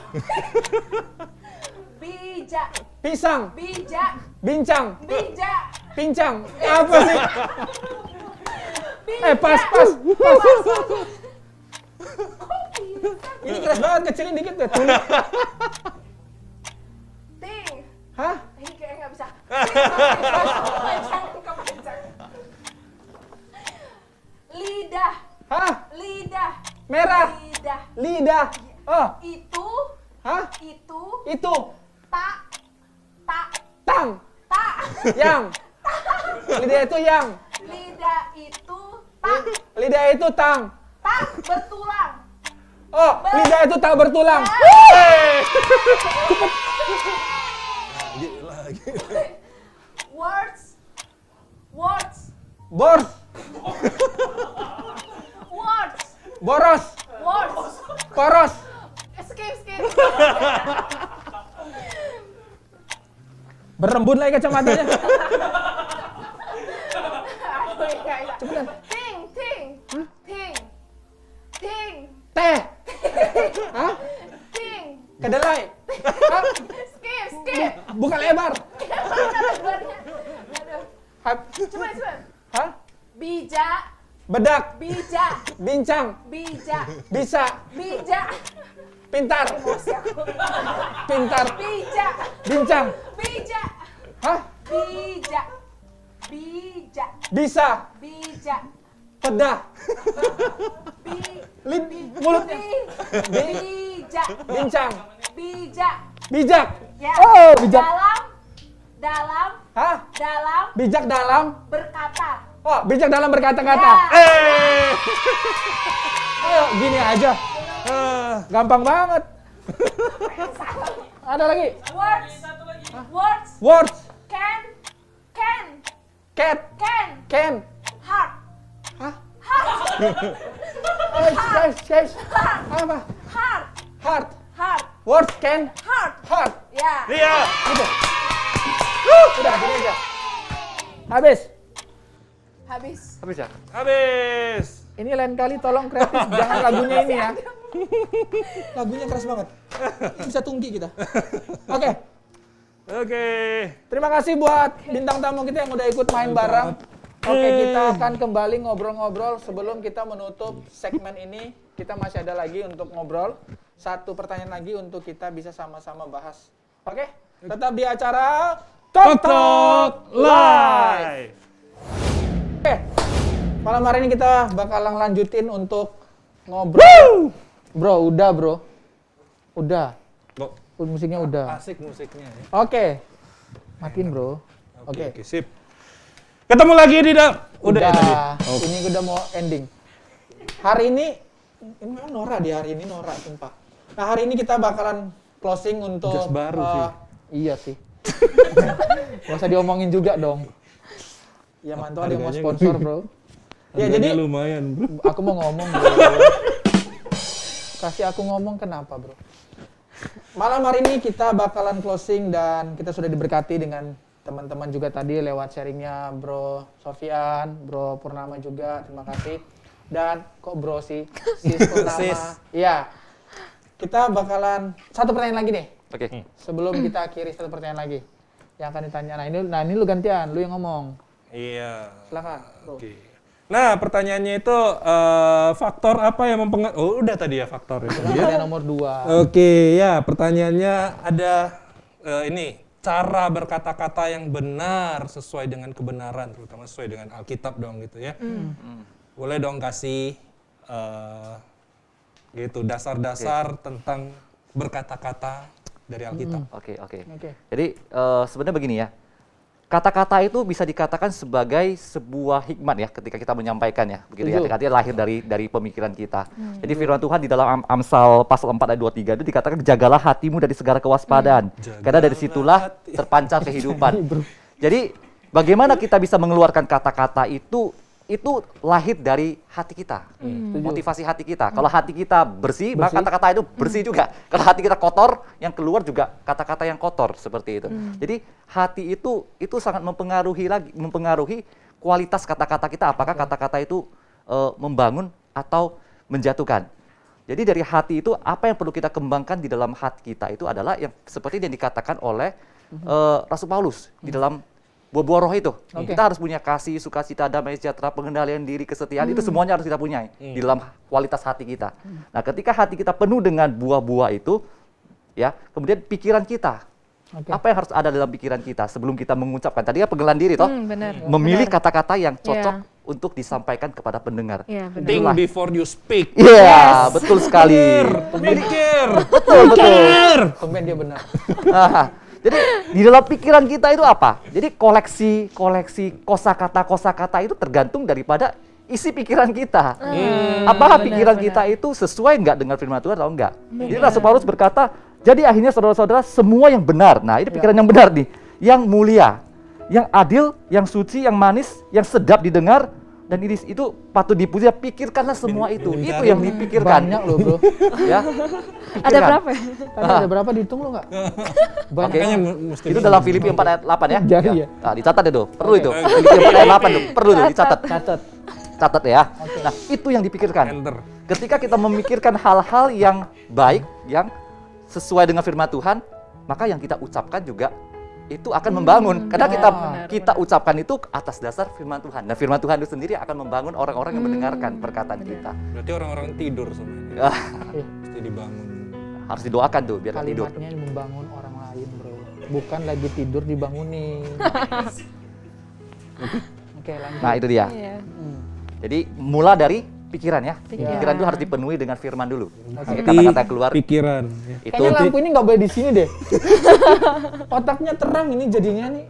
Bijak. Pisang. Bijak. Bincang. Bijak. Pincang. Apa sih? Pas. Ini keras banget, kecilin dikit deh. Tulis. Ting. Hah? Ini kayak nggak bisa. Kepanjang. Lidah. Hah? Lidah. Merah. Lidah. Lidah. Oh, Itu. hah? Itu. Itu. Tak. Tang. Yang. Lidah itu yang. Lidah itu. Tak. Lidah itu tang. Tak bertulang. Oh, lidah itu tak bertulang. Words. Bors. Words. Boros. Words. Koros. Skip. Berembun lagi kacamatanya. Aduh, ya. Cepetan. Ting. Teh. Hah? Ting. Kedelai. Hah? Skip. Buka lebar. Lebarnya. Aduh. Hap- Coba. Hah? Bijak. Bedak. Bijak. Bincang. Bijak. Bisa. Bijak. Pintar. Pintar. Bijak. Bincang. Bijak. Hah? Bijak. Bisa. Bijak. Pedah. Bi- Mulutnya. Bijak. Bincang. Bijak. Bijak. Ya. Oh, bijak. Dalam Hah? Bijak dalam. berkata. Oh, bijak dalam berkata-kata. Ya. Ayo, gini aja. Gampang banget. Ada lagi. Words. Words. Can. Cat. Can. Heart. Hah? Guys. Apa? Heart. Heart. Words can. Heart. Ya. Iya. Gitu. Udah, gini aja. Habis. Habis ya? Habis. Ini lain kali tolong kreatif, jangan lagunya ini ya. Lagunya keras banget. Bisa tunggi kita. Oke. Terima kasih buat bintang tamu kita yang udah ikut main bareng. Oke, kita akan kembali ngobrol-ngobrol. Sebelum kita menutup segmen ini, kita masih ada lagi untuk ngobrol. Satu pertanyaan lagi untuk kita bisa sama-sama bahas Oke, tetap di acara Tok Live. Oke, malam hari ini kita bakalan lanjutin untuk ngobrol. Bro, udah bro. Udah. Kok Musiknya udah. asik musiknya ya. Oke. Matiin bro. Oke. Oke, sip. Ketemu lagi di udah ya tadi. Ini udah mau ending. Hari ini memang Nora di hari ini Nora sumpah. Nah hari ini kita bakalan closing untuk Jas baru sih. Iya sih. Gak usah diomongin juga dong. Ya mantu ada yang mau Harganya sponsor bro. Ya Harganya jadi lumayan, bro. aku mau ngomong bro. Kasih aku ngomong kenapa bro. Malam hari ini kita bakalan closing dan kita sudah diberkati dengan teman-teman juga tadi lewat sharingnya Bro Sofian, Bro Purnama juga, terima kasih. Dan kok Bro sih, Sis Purnama. Sis. Iya. Kita bakalan satu pertanyaan lagi nih. Oke. Sebelum kita akhiri satu pertanyaan lagi yang akan ditanya. Nah ini lu gantian, lu yang ngomong. Iya. Silakan, Bro. Oke. Nah, pertanyaannya itu faktor apa yang mempengaruhi? Oh, udah tadi ya faktor itu. Pertanyaan nomor 2. Oke, ya pertanyaannya ada ini cara berkata-kata yang benar sesuai dengan kebenaran, terutama sesuai dengan Alkitab dong gitu ya. Boleh dong kasih gitu dasar-dasar tentang berkata-kata dari Alkitab. Oke. Oke. Jadi sebenarnya begini ya. Kata-kata itu bisa dikatakan sebagai sebuah hikmat ya ketika kita menyampaikannya, begitu ya. Setuju. Artinya lahir dari pemikiran kita. Jadi firman Tuhan di dalam Amsal pasal 4 ayat 23 itu dikatakan jagalah hatimu dari segala kewaspadaan. Karena dari situlah terpancar kehidupan. Jadi bagaimana kita bisa mengeluarkan kata-kata itu lahir dari hati kita. Motivasi hati kita. Kalau hati kita bersih, maka kata-kata itu bersih juga. Kalau hati kita kotor, yang keluar juga kata-kata yang kotor seperti itu. Jadi hati itu sangat mempengaruhi kualitas kata-kata kita. Apakah kata-kata itu membangun atau menjatuhkan. Jadi dari hati itu apa yang perlu kita kembangkan di dalam hati kita itu adalah yang seperti yang dikatakan oleh Rasul Paulus di dalam buah-buah roh itu. Kita harus punya kasih, sukacita, damai sejahtera, pengendalian diri, kesetiaan, itu semuanya harus kita punya di dalam kualitas hati kita. Nah, ketika hati kita penuh dengan buah-buah itu, ya, kemudian pikiran kita, apa yang harus ada dalam pikiran kita sebelum kita mengucapkan? Tadi ya pengenalan diri, toh, Benar. memilih kata-kata yang cocok Iya. untuk disampaikan kepada pendengar. Iya, benar. Think before you speak. Iya, betul sekali. Pikir. Betul. Tumben dia benar. Nah, jadi di dalam pikiran kita itu apa? Jadi koleksi kosakata itu tergantung daripada isi pikiran kita. Apakah pikiran kita itu sesuai nggak dengan firman Tuhan atau enggak? Jadi Rasul Paulus berkata, jadi akhirnya saudara-saudara semua yang benar. Nah, ini pikiran yang benar nih, yang mulia, yang adil, yang suci, yang manis, yang sedap didengar, dan itu patut dipuji. Pikirkanlah semua itu. Itu yang dipikirkan. Banyak loh bro. Ya. Ada Pikirkan. berapa ya? Tadi ada berapa dihitung lo nggak? Banyak. Oke. Makanya mesti Itu dalam Filipi 4 ayat 8 ya. Jari ya? Nah, dicatat itu. Perlu itu. Filipi 4 ayat 8 tuh. Perlu tuh dicatat. Catat. Catat ya. Nah, itu yang dipikirkan. enter. Ketika kita memikirkan hal-hal yang baik, yang sesuai dengan firman Tuhan, maka yang kita ucapkan juga itu akan membangun. Karena kita ucapkan itu atas dasar firman Tuhan. Dan firman Tuhan itu sendiri akan membangun orang-orang yang mendengarkan perkataan kita. Berarti orang-orang tidur semuanya. Mesti dibangun. Harus didoakan tuh biar nggak tidur. Kalimatnya membangun orang lain bro. Bukan lagi tidur dibangunin. Oke lanjut. Nah, itu dia. Iya. Jadi mula dari pikiran ya. Pikiran. Pikiran itu harus dipenuhi dengan firman dulu. Hati, Kata-kata yang keluar pikiran. Ya. itu Kayaknya lampu ini nggak boleh di sini deh. Otaknya terang ini jadinya nih.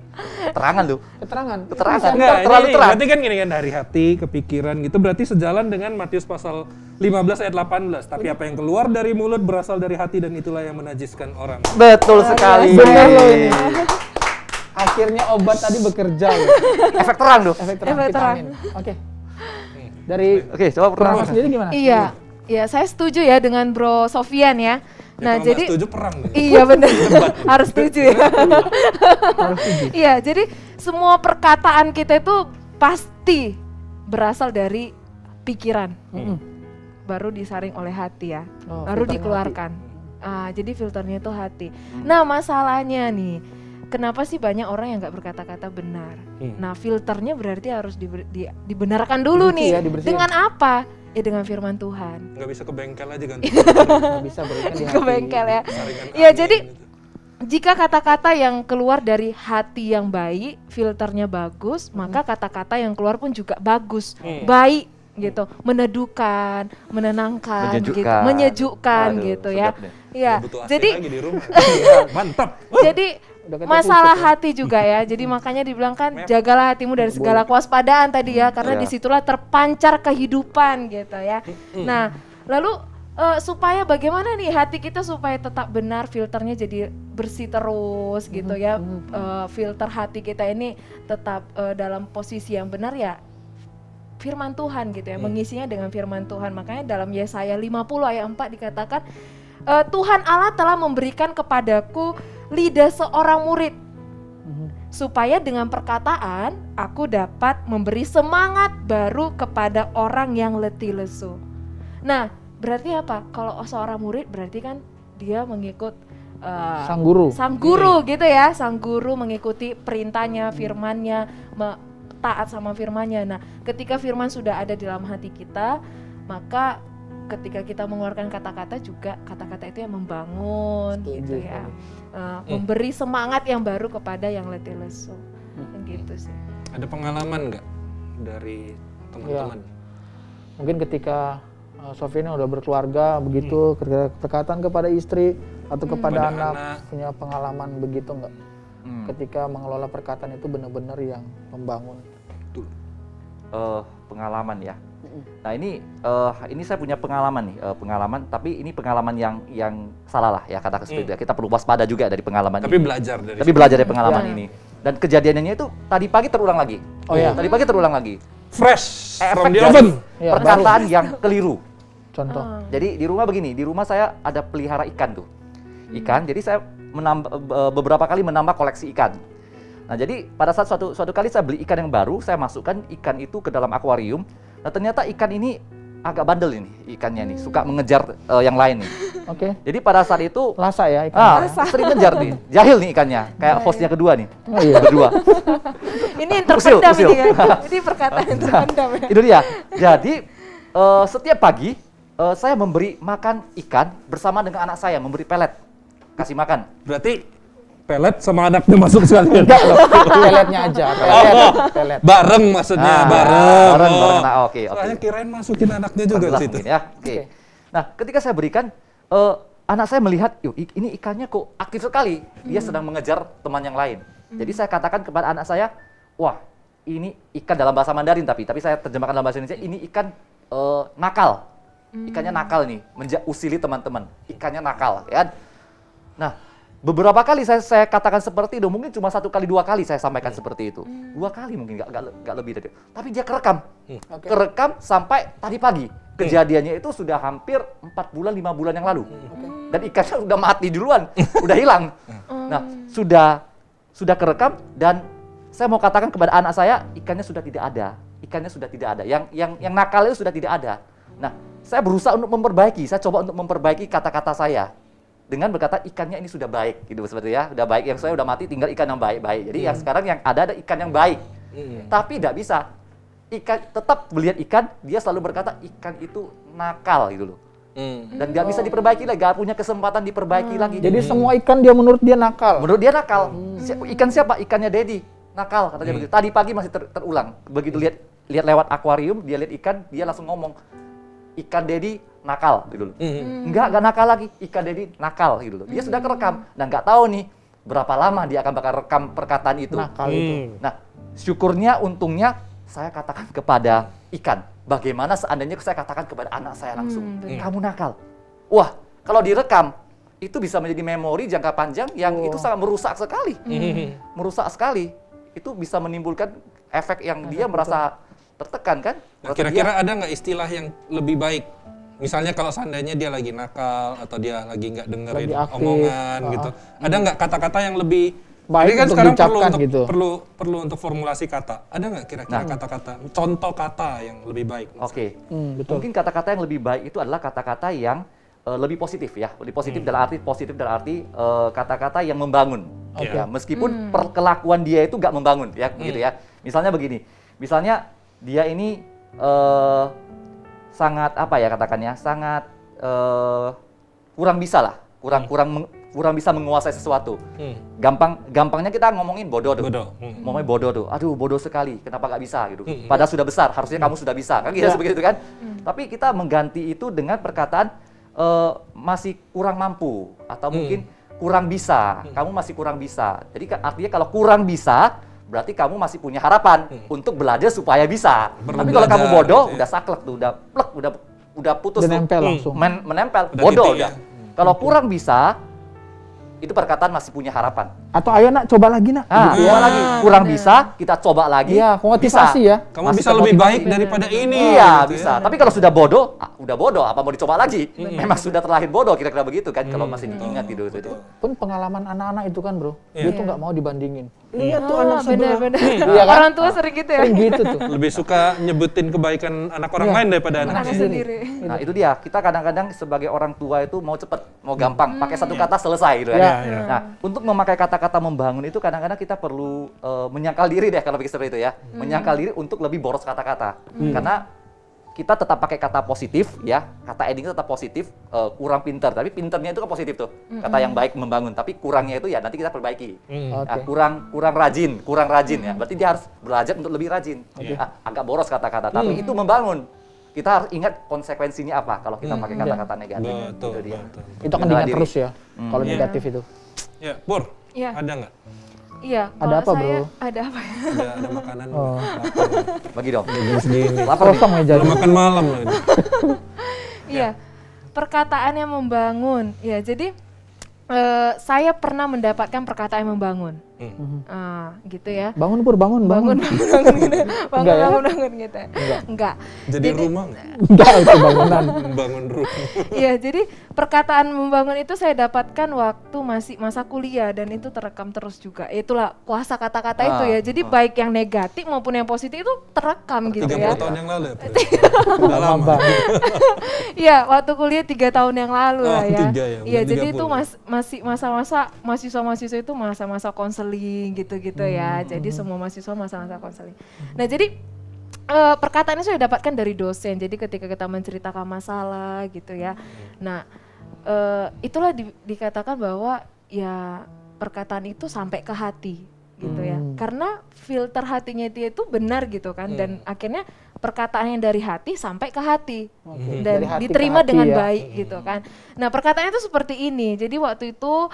terangan tuh. Keterangan. Keterangan. Enggak, terlalu ini terang. berarti kan gini kan dari hati ke pikiran gitu berarti sejalan dengan Matius pasal 15 ayat 18. Tapi apa yang keluar dari mulut berasal dari hati dan itulah yang menajiskan orang. Betul sekali. Bener loh ini. Akhirnya obat tadi bekerja loh. Efek terang tuh. Efek terang. Efek terang. vitamin. Oke. Dari Oke, coba Purnama pernah. sendiri gimana? Iya. Ya, saya setuju ya dengan Bro Sofian ya. Nah, kalau jadi nggak setuju perang nih. iya benar. Harus setuju ya. Iya, jadi semua perkataan kita itu pasti berasal dari pikiran. Baru disaring oleh hati ya. Oh, Baru filternya dikeluarkan. Jadi filternya itu hati. Nah, masalahnya nih, kenapa sih banyak orang yang nggak berkata-kata benar? Nah, filternya berarti harus dibenarkan dulu Dibersihin nih. ya, dibersihin. Dengan apa? Ya dengan firman Tuhan. Nggak bisa ke bengkel aja kan. Nggak bisa berikan di hati. Ke bengkel ya. Saringan Ya angin jadi gitu. jika kata-kata yang keluar dari hati yang baik, filternya bagus, maka kata-kata yang keluar pun juga bagus, baik gitu, meneduhkan, menenangkan, gitu, menyejukkan Aduh, gitu ya. sedap deh. Iya. Butuh AC Jadi lagi di rumah. Mantap. jadi masalah hati juga ya. Jadi makanya dibilang kan jagalah hatimu dari segala kewaspadaan tadi ya, karena Iya. disitulah terpancar kehidupan gitu ya. Nah, lalu supaya bagaimana nih hati kita supaya tetap benar, filternya jadi bersih terus gitu ya. Filter hati kita ini tetap dalam posisi yang benar ya. Firman Tuhan gitu ya, mengisinya dengan firman Tuhan. Makanya dalam Yesaya 50 ayat 4 dikatakan, Tuhan Allah telah memberikan kepadaku lidah seorang murid, supaya dengan perkataan aku dapat memberi semangat baru kepada orang yang letih lesu. Nah, berarti apa? Kalau seorang murid berarti kan dia mengikut Sang guru. gitu ya, sang guru mengikuti perintahnya, firmannya, taat sama firmannya. Nah, ketika firman sudah ada di dalam hati kita, maka ketika kita mengeluarkan kata-kata juga kata-kata itu yang membangun gitu ya, memberi semangat yang baru kepada yang letih lesu, gitu sih. Ada pengalaman nggak dari teman-teman? Mungkin ketika Sofiana udah berkeluarga begitu, kedekatan kepada istri atau kepada anak, punya pengalaman begitu nggak? Ketika mengelola perkataan itu benar-benar yang membangun. Pengalaman ya. Nah ini saya punya pengalaman nih, pengalaman, tapi ini pengalaman yang salah lah ya, kata seperti itu. Kita perlu waspada juga dari pengalaman Tapi ini. Belajar dari pengalaman ini. Dan kejadiannya itu tadi pagi terulang lagi. Oh ya. Tadi pagi terulang lagi. Fresh from Efek the dari oven. Ya, perkataan yang keliru. Contoh. Jadi di rumah begini, di rumah saya ada pelihara ikan tuh. Ikan, jadi saya beberapa kali menambah koleksi ikan. Nah, jadi pada saat suatu kali saya beli ikan yang baru, saya masukkan ikan itu ke dalam akuarium. Nah, ternyata ikan ini agak bandel ini, ikannya nih, suka mengejar yang lain nih. Oke. Jadi pada saat itu Lasa ya ikan. sering ngejar nih, jahil nih ikannya, kayak hostnya kedua nih, Oh iya. berdua. Ini yang terpendam Usil. ini kan. Ini perkataan yang terpendam ya. Itu dia. Jadi setiap pagi saya memberi makan ikan bersama dengan anak saya, memberi pelet, kasih makan. Berarti pelet sama anaknya masuk sekalian. Enggak loh, peletnya aja. Pelet. Bareng maksudnya, bareng. bareng. Oh. Nah, oke. Soalnya kirain masukin anaknya juga Jelas ke situ. mungkin ya. Oke. Nah, ketika saya berikan, anak saya melihat, yuk ini ikannya kok aktif sekali. Dia sedang mengejar teman yang lain. Jadi saya katakan kepada anak saya, wah ini ikan dalam bahasa Mandarin tapi saya terjemahkan dalam bahasa Indonesia, ini ikan nakal. Ikannya nakal nih, usili teman-teman. Ikannya nakal, ya. Nah, beberapa kali saya katakan seperti itu, mungkin cuma 1 kali 2 kali saya sampaikan seperti itu. 2 kali mungkin, nggak lebih dari itu. Tapi dia kerekam. Kerekam sampai tadi pagi. Kejadiannya itu sudah hampir 4 bulan, 5 bulan yang lalu. Dan ikannya udah mati duluan, udah hilang. Nah, sudah kerekam dan saya mau katakan kepada anak saya, ikannya sudah tidak ada. Ikannya sudah tidak ada. Yang nakal itu sudah tidak ada. Nah, saya berusaha untuk memperbaiki. Saya coba untuk memperbaiki kata-kata saya dengan berkata ikannya ini sudah baik, gitu seperti ya, udah baik. Yang saya udah mati, tinggal ikan yang baik-baik. Jadi yang sekarang yang ada ikan yang baik. Tapi tidak bisa. Ikan tetap melihat ikan, dia selalu berkata ikan itu nakal gitu loh. Dan nggak bisa diperbaiki lagi, nggak punya kesempatan diperbaiki lagi. Jadi semua ikan dia menurut dia nakal. Menurut dia nakal. Ikan siapa? Ikannya Dedi. Nakal katanya begitu. Tadi pagi masih terulang. Begitu lihat lewat akuarium, dia lihat ikan, dia langsung ngomong ikan Dedi nakal gitu loh. Enggak nakal lagi. Ikan Dedi nakal gitu loh. Dia sudah kerekam dan nggak tahu nih berapa lama dia akan bakal rekam perkataan itu. Nakal itu. Nah, syukurnya, untungnya saya katakan kepada ikan. Bagaimana seandainya saya katakan kepada anak saya langsung, kamu nakal. Wah, kalau direkam, itu bisa menjadi memori jangka panjang yang itu sangat merusak sekali. Merusak sekali. Itu bisa menimbulkan efek yang dia merasa tertekan kan. Nah, kira-kira ada nggak istilah yang lebih baik? Misalnya kalau seandainya dia lagi nakal atau dia lagi nggak dengerin Lagi aktif, omongan gitu. Ada nggak kata-kata yang lebih Baik ini kan untuk sekarang diucapkan gitu. perlu untuk formulasi kata. Ada nggak kira-kira kata-kata, contoh kata yang lebih baik? Oke. Betul. Mungkin kata-kata yang lebih baik itu adalah kata-kata yang lebih positif ya. Lebih positif dalam arti kata-kata yang membangun. Ya, meskipun perkelakuan dia itu nggak membangun ya, gitu ya. Misalnya begini. Misalnya dia ini sangat apa ya katakannya? Sangat kurang bisa lah. kurang bisa menguasai sesuatu. Gampangnya kita ngomongin bodoh tuh. Ngomongin bodoh tuh. Aduh, bodoh sekali. Kenapa nggak bisa gitu. Padahal sudah besar, harusnya kamu sudah bisa. Kan kita seperti itu kan. Tapi kita mengganti itu dengan perkataan masih kurang mampu atau mungkin kurang bisa. Kamu masih kurang bisa. Jadi artinya kalau kurang bisa, berarti kamu masih punya harapan untuk belajar supaya bisa. Tapi kalau kamu bodoh, udah saklek tuh, udah plek, udah putus tuh. Nempel langsung. Menempel, Udah bodoh titik, udah. Kalau kurang bisa, itu perkataan masih punya harapan. Atau ayo nak coba lagi nak. Gitu Coba lagi, kurang bisa, kita coba lagi. Iya, motivasi bisa. ya. Kamu Masih bisa lebih termotivasi. baik daripada ini. Iya, gitu bisa. ya. Tapi kalau sudah bodoh, udah bodoh, apa mau dicoba lagi? Memang sudah terlahir bodoh, kira-kira begitu kan, kalau masih diingat gitu. Itu. Pun pengalaman anak-anak itu kan bro, Iya. dia tuh nggak mau dibandingin. Lihat tuh anak sebelah. benar-benar. Iya kan? Orang tua sering gitu ya. Sering gitu tuh. Lebih suka nyebutin kebaikan anak orang Iya. lain daripada anak Anak sendiri. sendiri. Nah, itu dia. Kita kadang-kadang sebagai orang tua itu mau cepet, mau gampang, pakai satu kata selesai gitu kan. Iya, iya. Nah, untuk memakai kata-kata membangun itu kadang-kadang kita perlu menyangkal diri deh kalau pikir seperti itu ya. Menyangkal diri untuk lebih boros kata-kata. Karena kita tetap pakai kata positif ya, kata ending tetap positif, kurang pintar, tapi pintarnya itu kan positif tuh, kata yang baik membangun, tapi kurangnya itu ya nanti kita perbaiki. Nah, Oke. kurang rajin ya, berarti dia harus belajar untuk lebih rajin. Agak boros kata-kata, tapi itu membangun. Kita harus ingat konsekuensinya apa kalau kita pakai kata-kata negatif. Betul, Itu dia. betul. Itu kan Bela diingat diri. terus ya. Kalau Iya. negatif itu. Ya, Pur, Iya. ada nggak? Iya. Ada kalau apa, saya- bro? Ada apa ya? Ada makanan Oh. lapar. Bagi dong. Segini. Lapar nih. Kosong meja. Belum makan malam loh ini. Iya, perkataan yang membangun. Ya, jadi saya pernah mendapatkan perkataan yang membangun. Gitu ya. Bangun Pur, bangun. Bangun, bangun gitu. Bangun, Enggak ya? bangun gitu. Enggak. Jadi rumah nggak? Enggak, itu bangunan. Membangun rumah. Iya, jadi perkataan membangun itu saya dapatkan waktu masih masa kuliah dan itu terekam terus juga. Itulah kuasa kata-kata itu ya. Jadi baik yang negatif maupun yang positif itu terekam gitu 30 ya. tahun yang lalu ya, Pur? Udah lama. Bang. Iya, waktu kuliah 3 tahun yang lalu Oh, lah ya. 3 ya, Iya, udah jadi 30. itu masih masa-masa mahasiswa-mahasiswa itu masa-masa konseling gitu-gitu ya. Jadi semua mahasiswa masa-masa konseling. Nah, jadi perkataan ini saya dapatkan dari dosen. Jadi ketika kita menceritakan masalah gitu ya. Nah, itulah dikatakan bahwa ya perkataan itu sampai ke hati gitu ya. Karena filter hatinya dia itu benar gitu kan, dan akhirnya perkataan yang dari hati sampai ke hati dan Dari hati ke diterima hati dengan ya. baik gitu kan. Nah, perkataannya itu seperti ini. Jadi waktu itu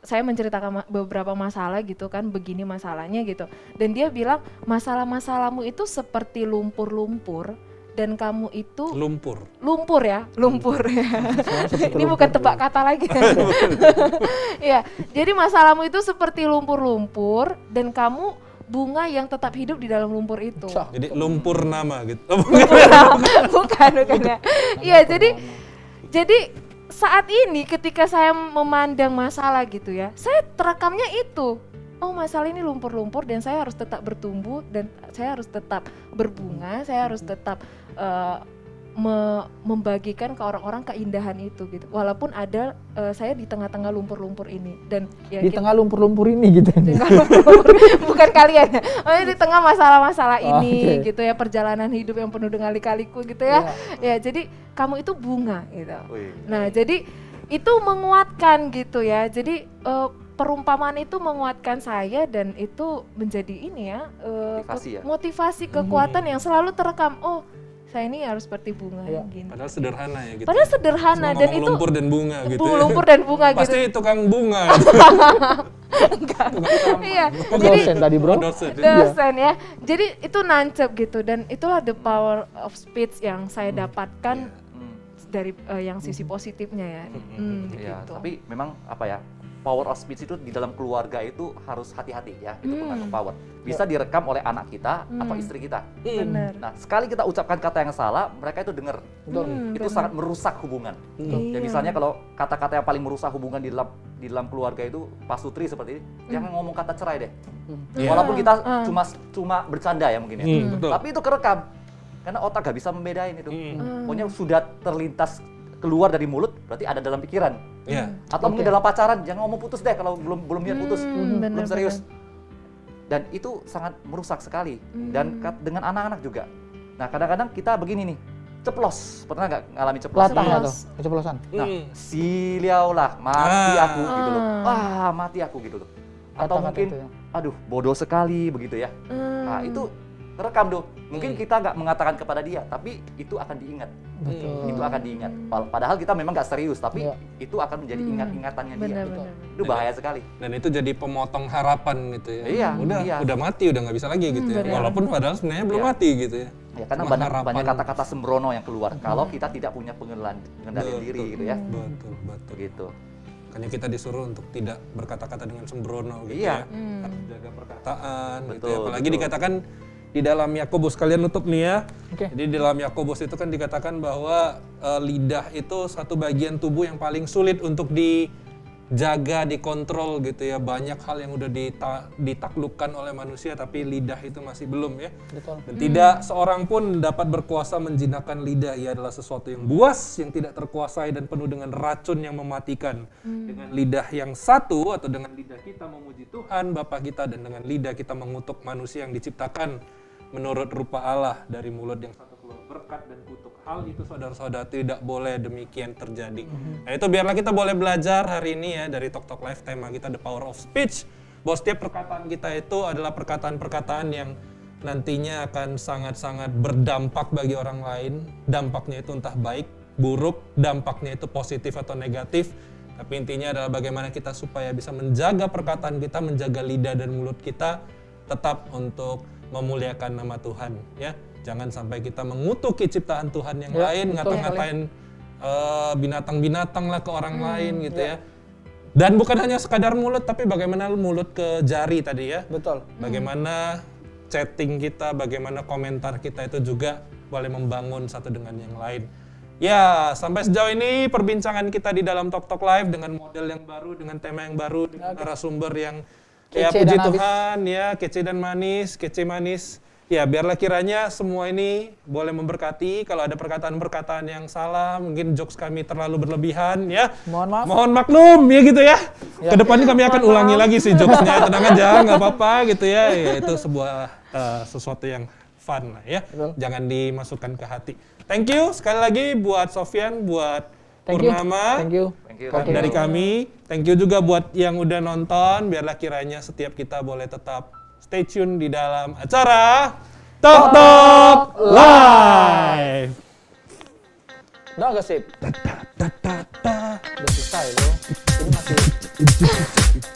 saya menceritakan beberapa masalah gitu kan, begini masalahnya gitu. Dan dia bilang masalah-masalahmu itu seperti lumpur-lumpur dan kamu itu Lumpur. lumpur ya. Ini bukan tebak kata lagi. Ya, jadi masalahmu itu seperti lumpur-lumpur dan kamu bunga yang tetap hidup di dalam lumpur itu. Jadi lumpur nama gitu. bukan ya. Iya, jadi saat ini ketika saya memandang masalah gitu ya, saya terekamnya itu. Oh, masalah ini lumpur-lumpur dan saya harus tetap bertumbuh dan saya harus tetap berbunga, saya harus tetap membagikan ke orang-orang keindahan itu gitu. Walaupun ada saya di tengah-tengah lumpur-lumpur ini dan ya Di tengah lumpur-lumpur ini gitu. bukan kalian ya. Oh, di tengah masalah-masalah ini Oke. gitu ya, perjalanan hidup yang penuh dengan lika-liku gitu ya. Ya, jadi kamu itu bunga gitu. Wih. Nah, jadi itu menguatkan gitu ya. Jadi perumpamaan itu menguatkan saya dan itu menjadi ini ya, Motivasi ya? motivasi, kekuatan yang selalu terekam. Oh, saya ini harus seperti bunga Iya. gini. Padahal sederhana ya gitu. Padahal sederhana Cuma dan ngomong itu lumpur dan bunga gitu. ya. lumpur dan bunga gitu. Pasti tukang bunga. Iya. Oh, dosen tadi bro. Dosen. Dosen ya. Jadi itu nancep gitu dan itulah the power of speech yang saya dapatkan dari yang sisi positifnya ya. Ya, Gitu. tapi memang apa ya, power of speech itu di dalam keluarga itu harus hati-hati ya, itu mengandung power. Bisa direkam oleh anak kita atau istri kita. Benar. Nah, sekali kita ucapkan kata yang salah, mereka itu dengar. Itu sangat merusak hubungan. Ya, misalnya kalau kata-kata yang paling merusak hubungan di dalam keluarga itu pasutri seperti ini, jangan ngomong kata cerai deh. Walaupun kita cuma bercanda ya mungkin ya. Betul. Tapi itu kerekam. Karena otak gak bisa membedain itu. Pokoknya sudah terlintas keluar dari mulut, berarti ada dalam pikiran. Iya. Atau mungkin dalam pacaran, jangan ngomong putus deh kalau belum niat putus, benar, belum serius. Dan itu sangat merusak sekali. Dan dengan anak-anak juga. Nah, kadang-kadang kita begini nih, ceplos. Pernah nggak ngalami ceplos? Latah Ceplos. atau keceplosan. Nah, silau lah, mati Ah. aku gitu loh. Wah, mati aku gitu loh. Atau Kata-kata mungkin, itu ya. aduh, bodoh sekali begitu ya. Nah, itu terekam tuh. Mungkin kita nggak mengatakan kepada dia, tapi itu akan diingat. Betul. Itu akan diingat. Padahal kita memang nggak serius, tapi Iya. itu akan menjadi ingat-ingatannya dia. Benar-benar. Itu bahaya sekali. Dan itu jadi pemotong harapan gitu ya. Iya, Udah, iya. udah mati, udah nggak bisa lagi gitu ya. benar. Walaupun padahal sebenarnya belum Iya. mati gitu ya. Ya, karena Cuma banyak, harapan. banyak kata-kata sembrono yang keluar. Kalau kita tidak punya pengendalian diri gitu ya. Betul, betul. Begitu. Makanya kita disuruh untuk tidak berkata-kata dengan sembrono gitu Iya. ya. Harus jaga perkataan gitu Betul, ya. Apalagi betul. dikatakan di dalam Yakobus, kalian nutup nih ya. Oke. Jadi di dalam Yakobus itu kan dikatakan bahwa lidah itu satu bagian tubuh yang paling sulit untuk dijaga, dikontrol gitu ya. Banyak hal yang udah ditaklukkan oleh manusia tapi lidah itu masih belum ya. Betul. Dan tidak seorang pun dapat berkuasa menjinakkan lidah. Ia adalah sesuatu yang buas, yang tidak terkuasai dan penuh dengan racun yang mematikan. Dengan lidah yang satu atau dengan lidah kita memuji Tuhan Bapa kita, dan dengan lidah kita mengutuk manusia yang diciptakan menurut rupa Allah. Dari mulut yang satu keluar berkat dan kutuk. Hal itu saudara-saudara tidak boleh demikian terjadi. Nah itu biarlah kita boleh belajar hari ini ya dari Talk Talk Live, tema kita The Power of Speech. Bahwa setiap perkataan kita itu adalah perkataan-perkataan yang nantinya akan sangat-sangat berdampak bagi orang lain. Dampaknya itu entah baik, buruk, dampaknya itu positif atau negatif. Tapi intinya adalah bagaimana kita supaya bisa menjaga perkataan kita, menjaga lidah dan mulut kita tetap untuk memuliakan nama Tuhan ya. Jangan sampai kita mengutuki ciptaan Tuhan yang Ya, lain, betul ngata-ngatain binatang-binatang lah ke orang lain gitu ya. Dan bukan hanya sekadar mulut, tapi bagaimana mulut ke jari tadi ya. Betul. Bagaimana chatting kita, bagaimana komentar kita itu juga boleh membangun satu dengan yang lain. Ya, sampai sejauh ini perbincangan kita di dalam Talk Talk Live dengan model yang baru, dengan tema yang baru, dengan narasumber yang ya Kece puji dan Tuhan ya, kece dan manis, kece manis. Ya, biarlah kiranya semua ini boleh memberkati. Kalau ada perkataan-perkataan yang salah, mungkin jokes kami terlalu berlebihan ya. Mohon maaf. Mohon maklum ya gitu ya. Kedepannya kami akan ulangi lagi sih jokesnya, tenang aja, nggak apa-apa gitu ya. Ya itu sebuah sesuatu yang fun lah ya. Betul. Jangan dimasukkan ke hati. Thank you sekali lagi buat Sofyan, buat Thank you. Purnama. Thank you. Thank you. Oke. Dari kami, thank you juga buat yang udah nonton. Biarlah kiranya setiap kita boleh tetap stay tune di dalam acara Talk Talk Live. Udah agak sip. Udah selesai loh. Ini masih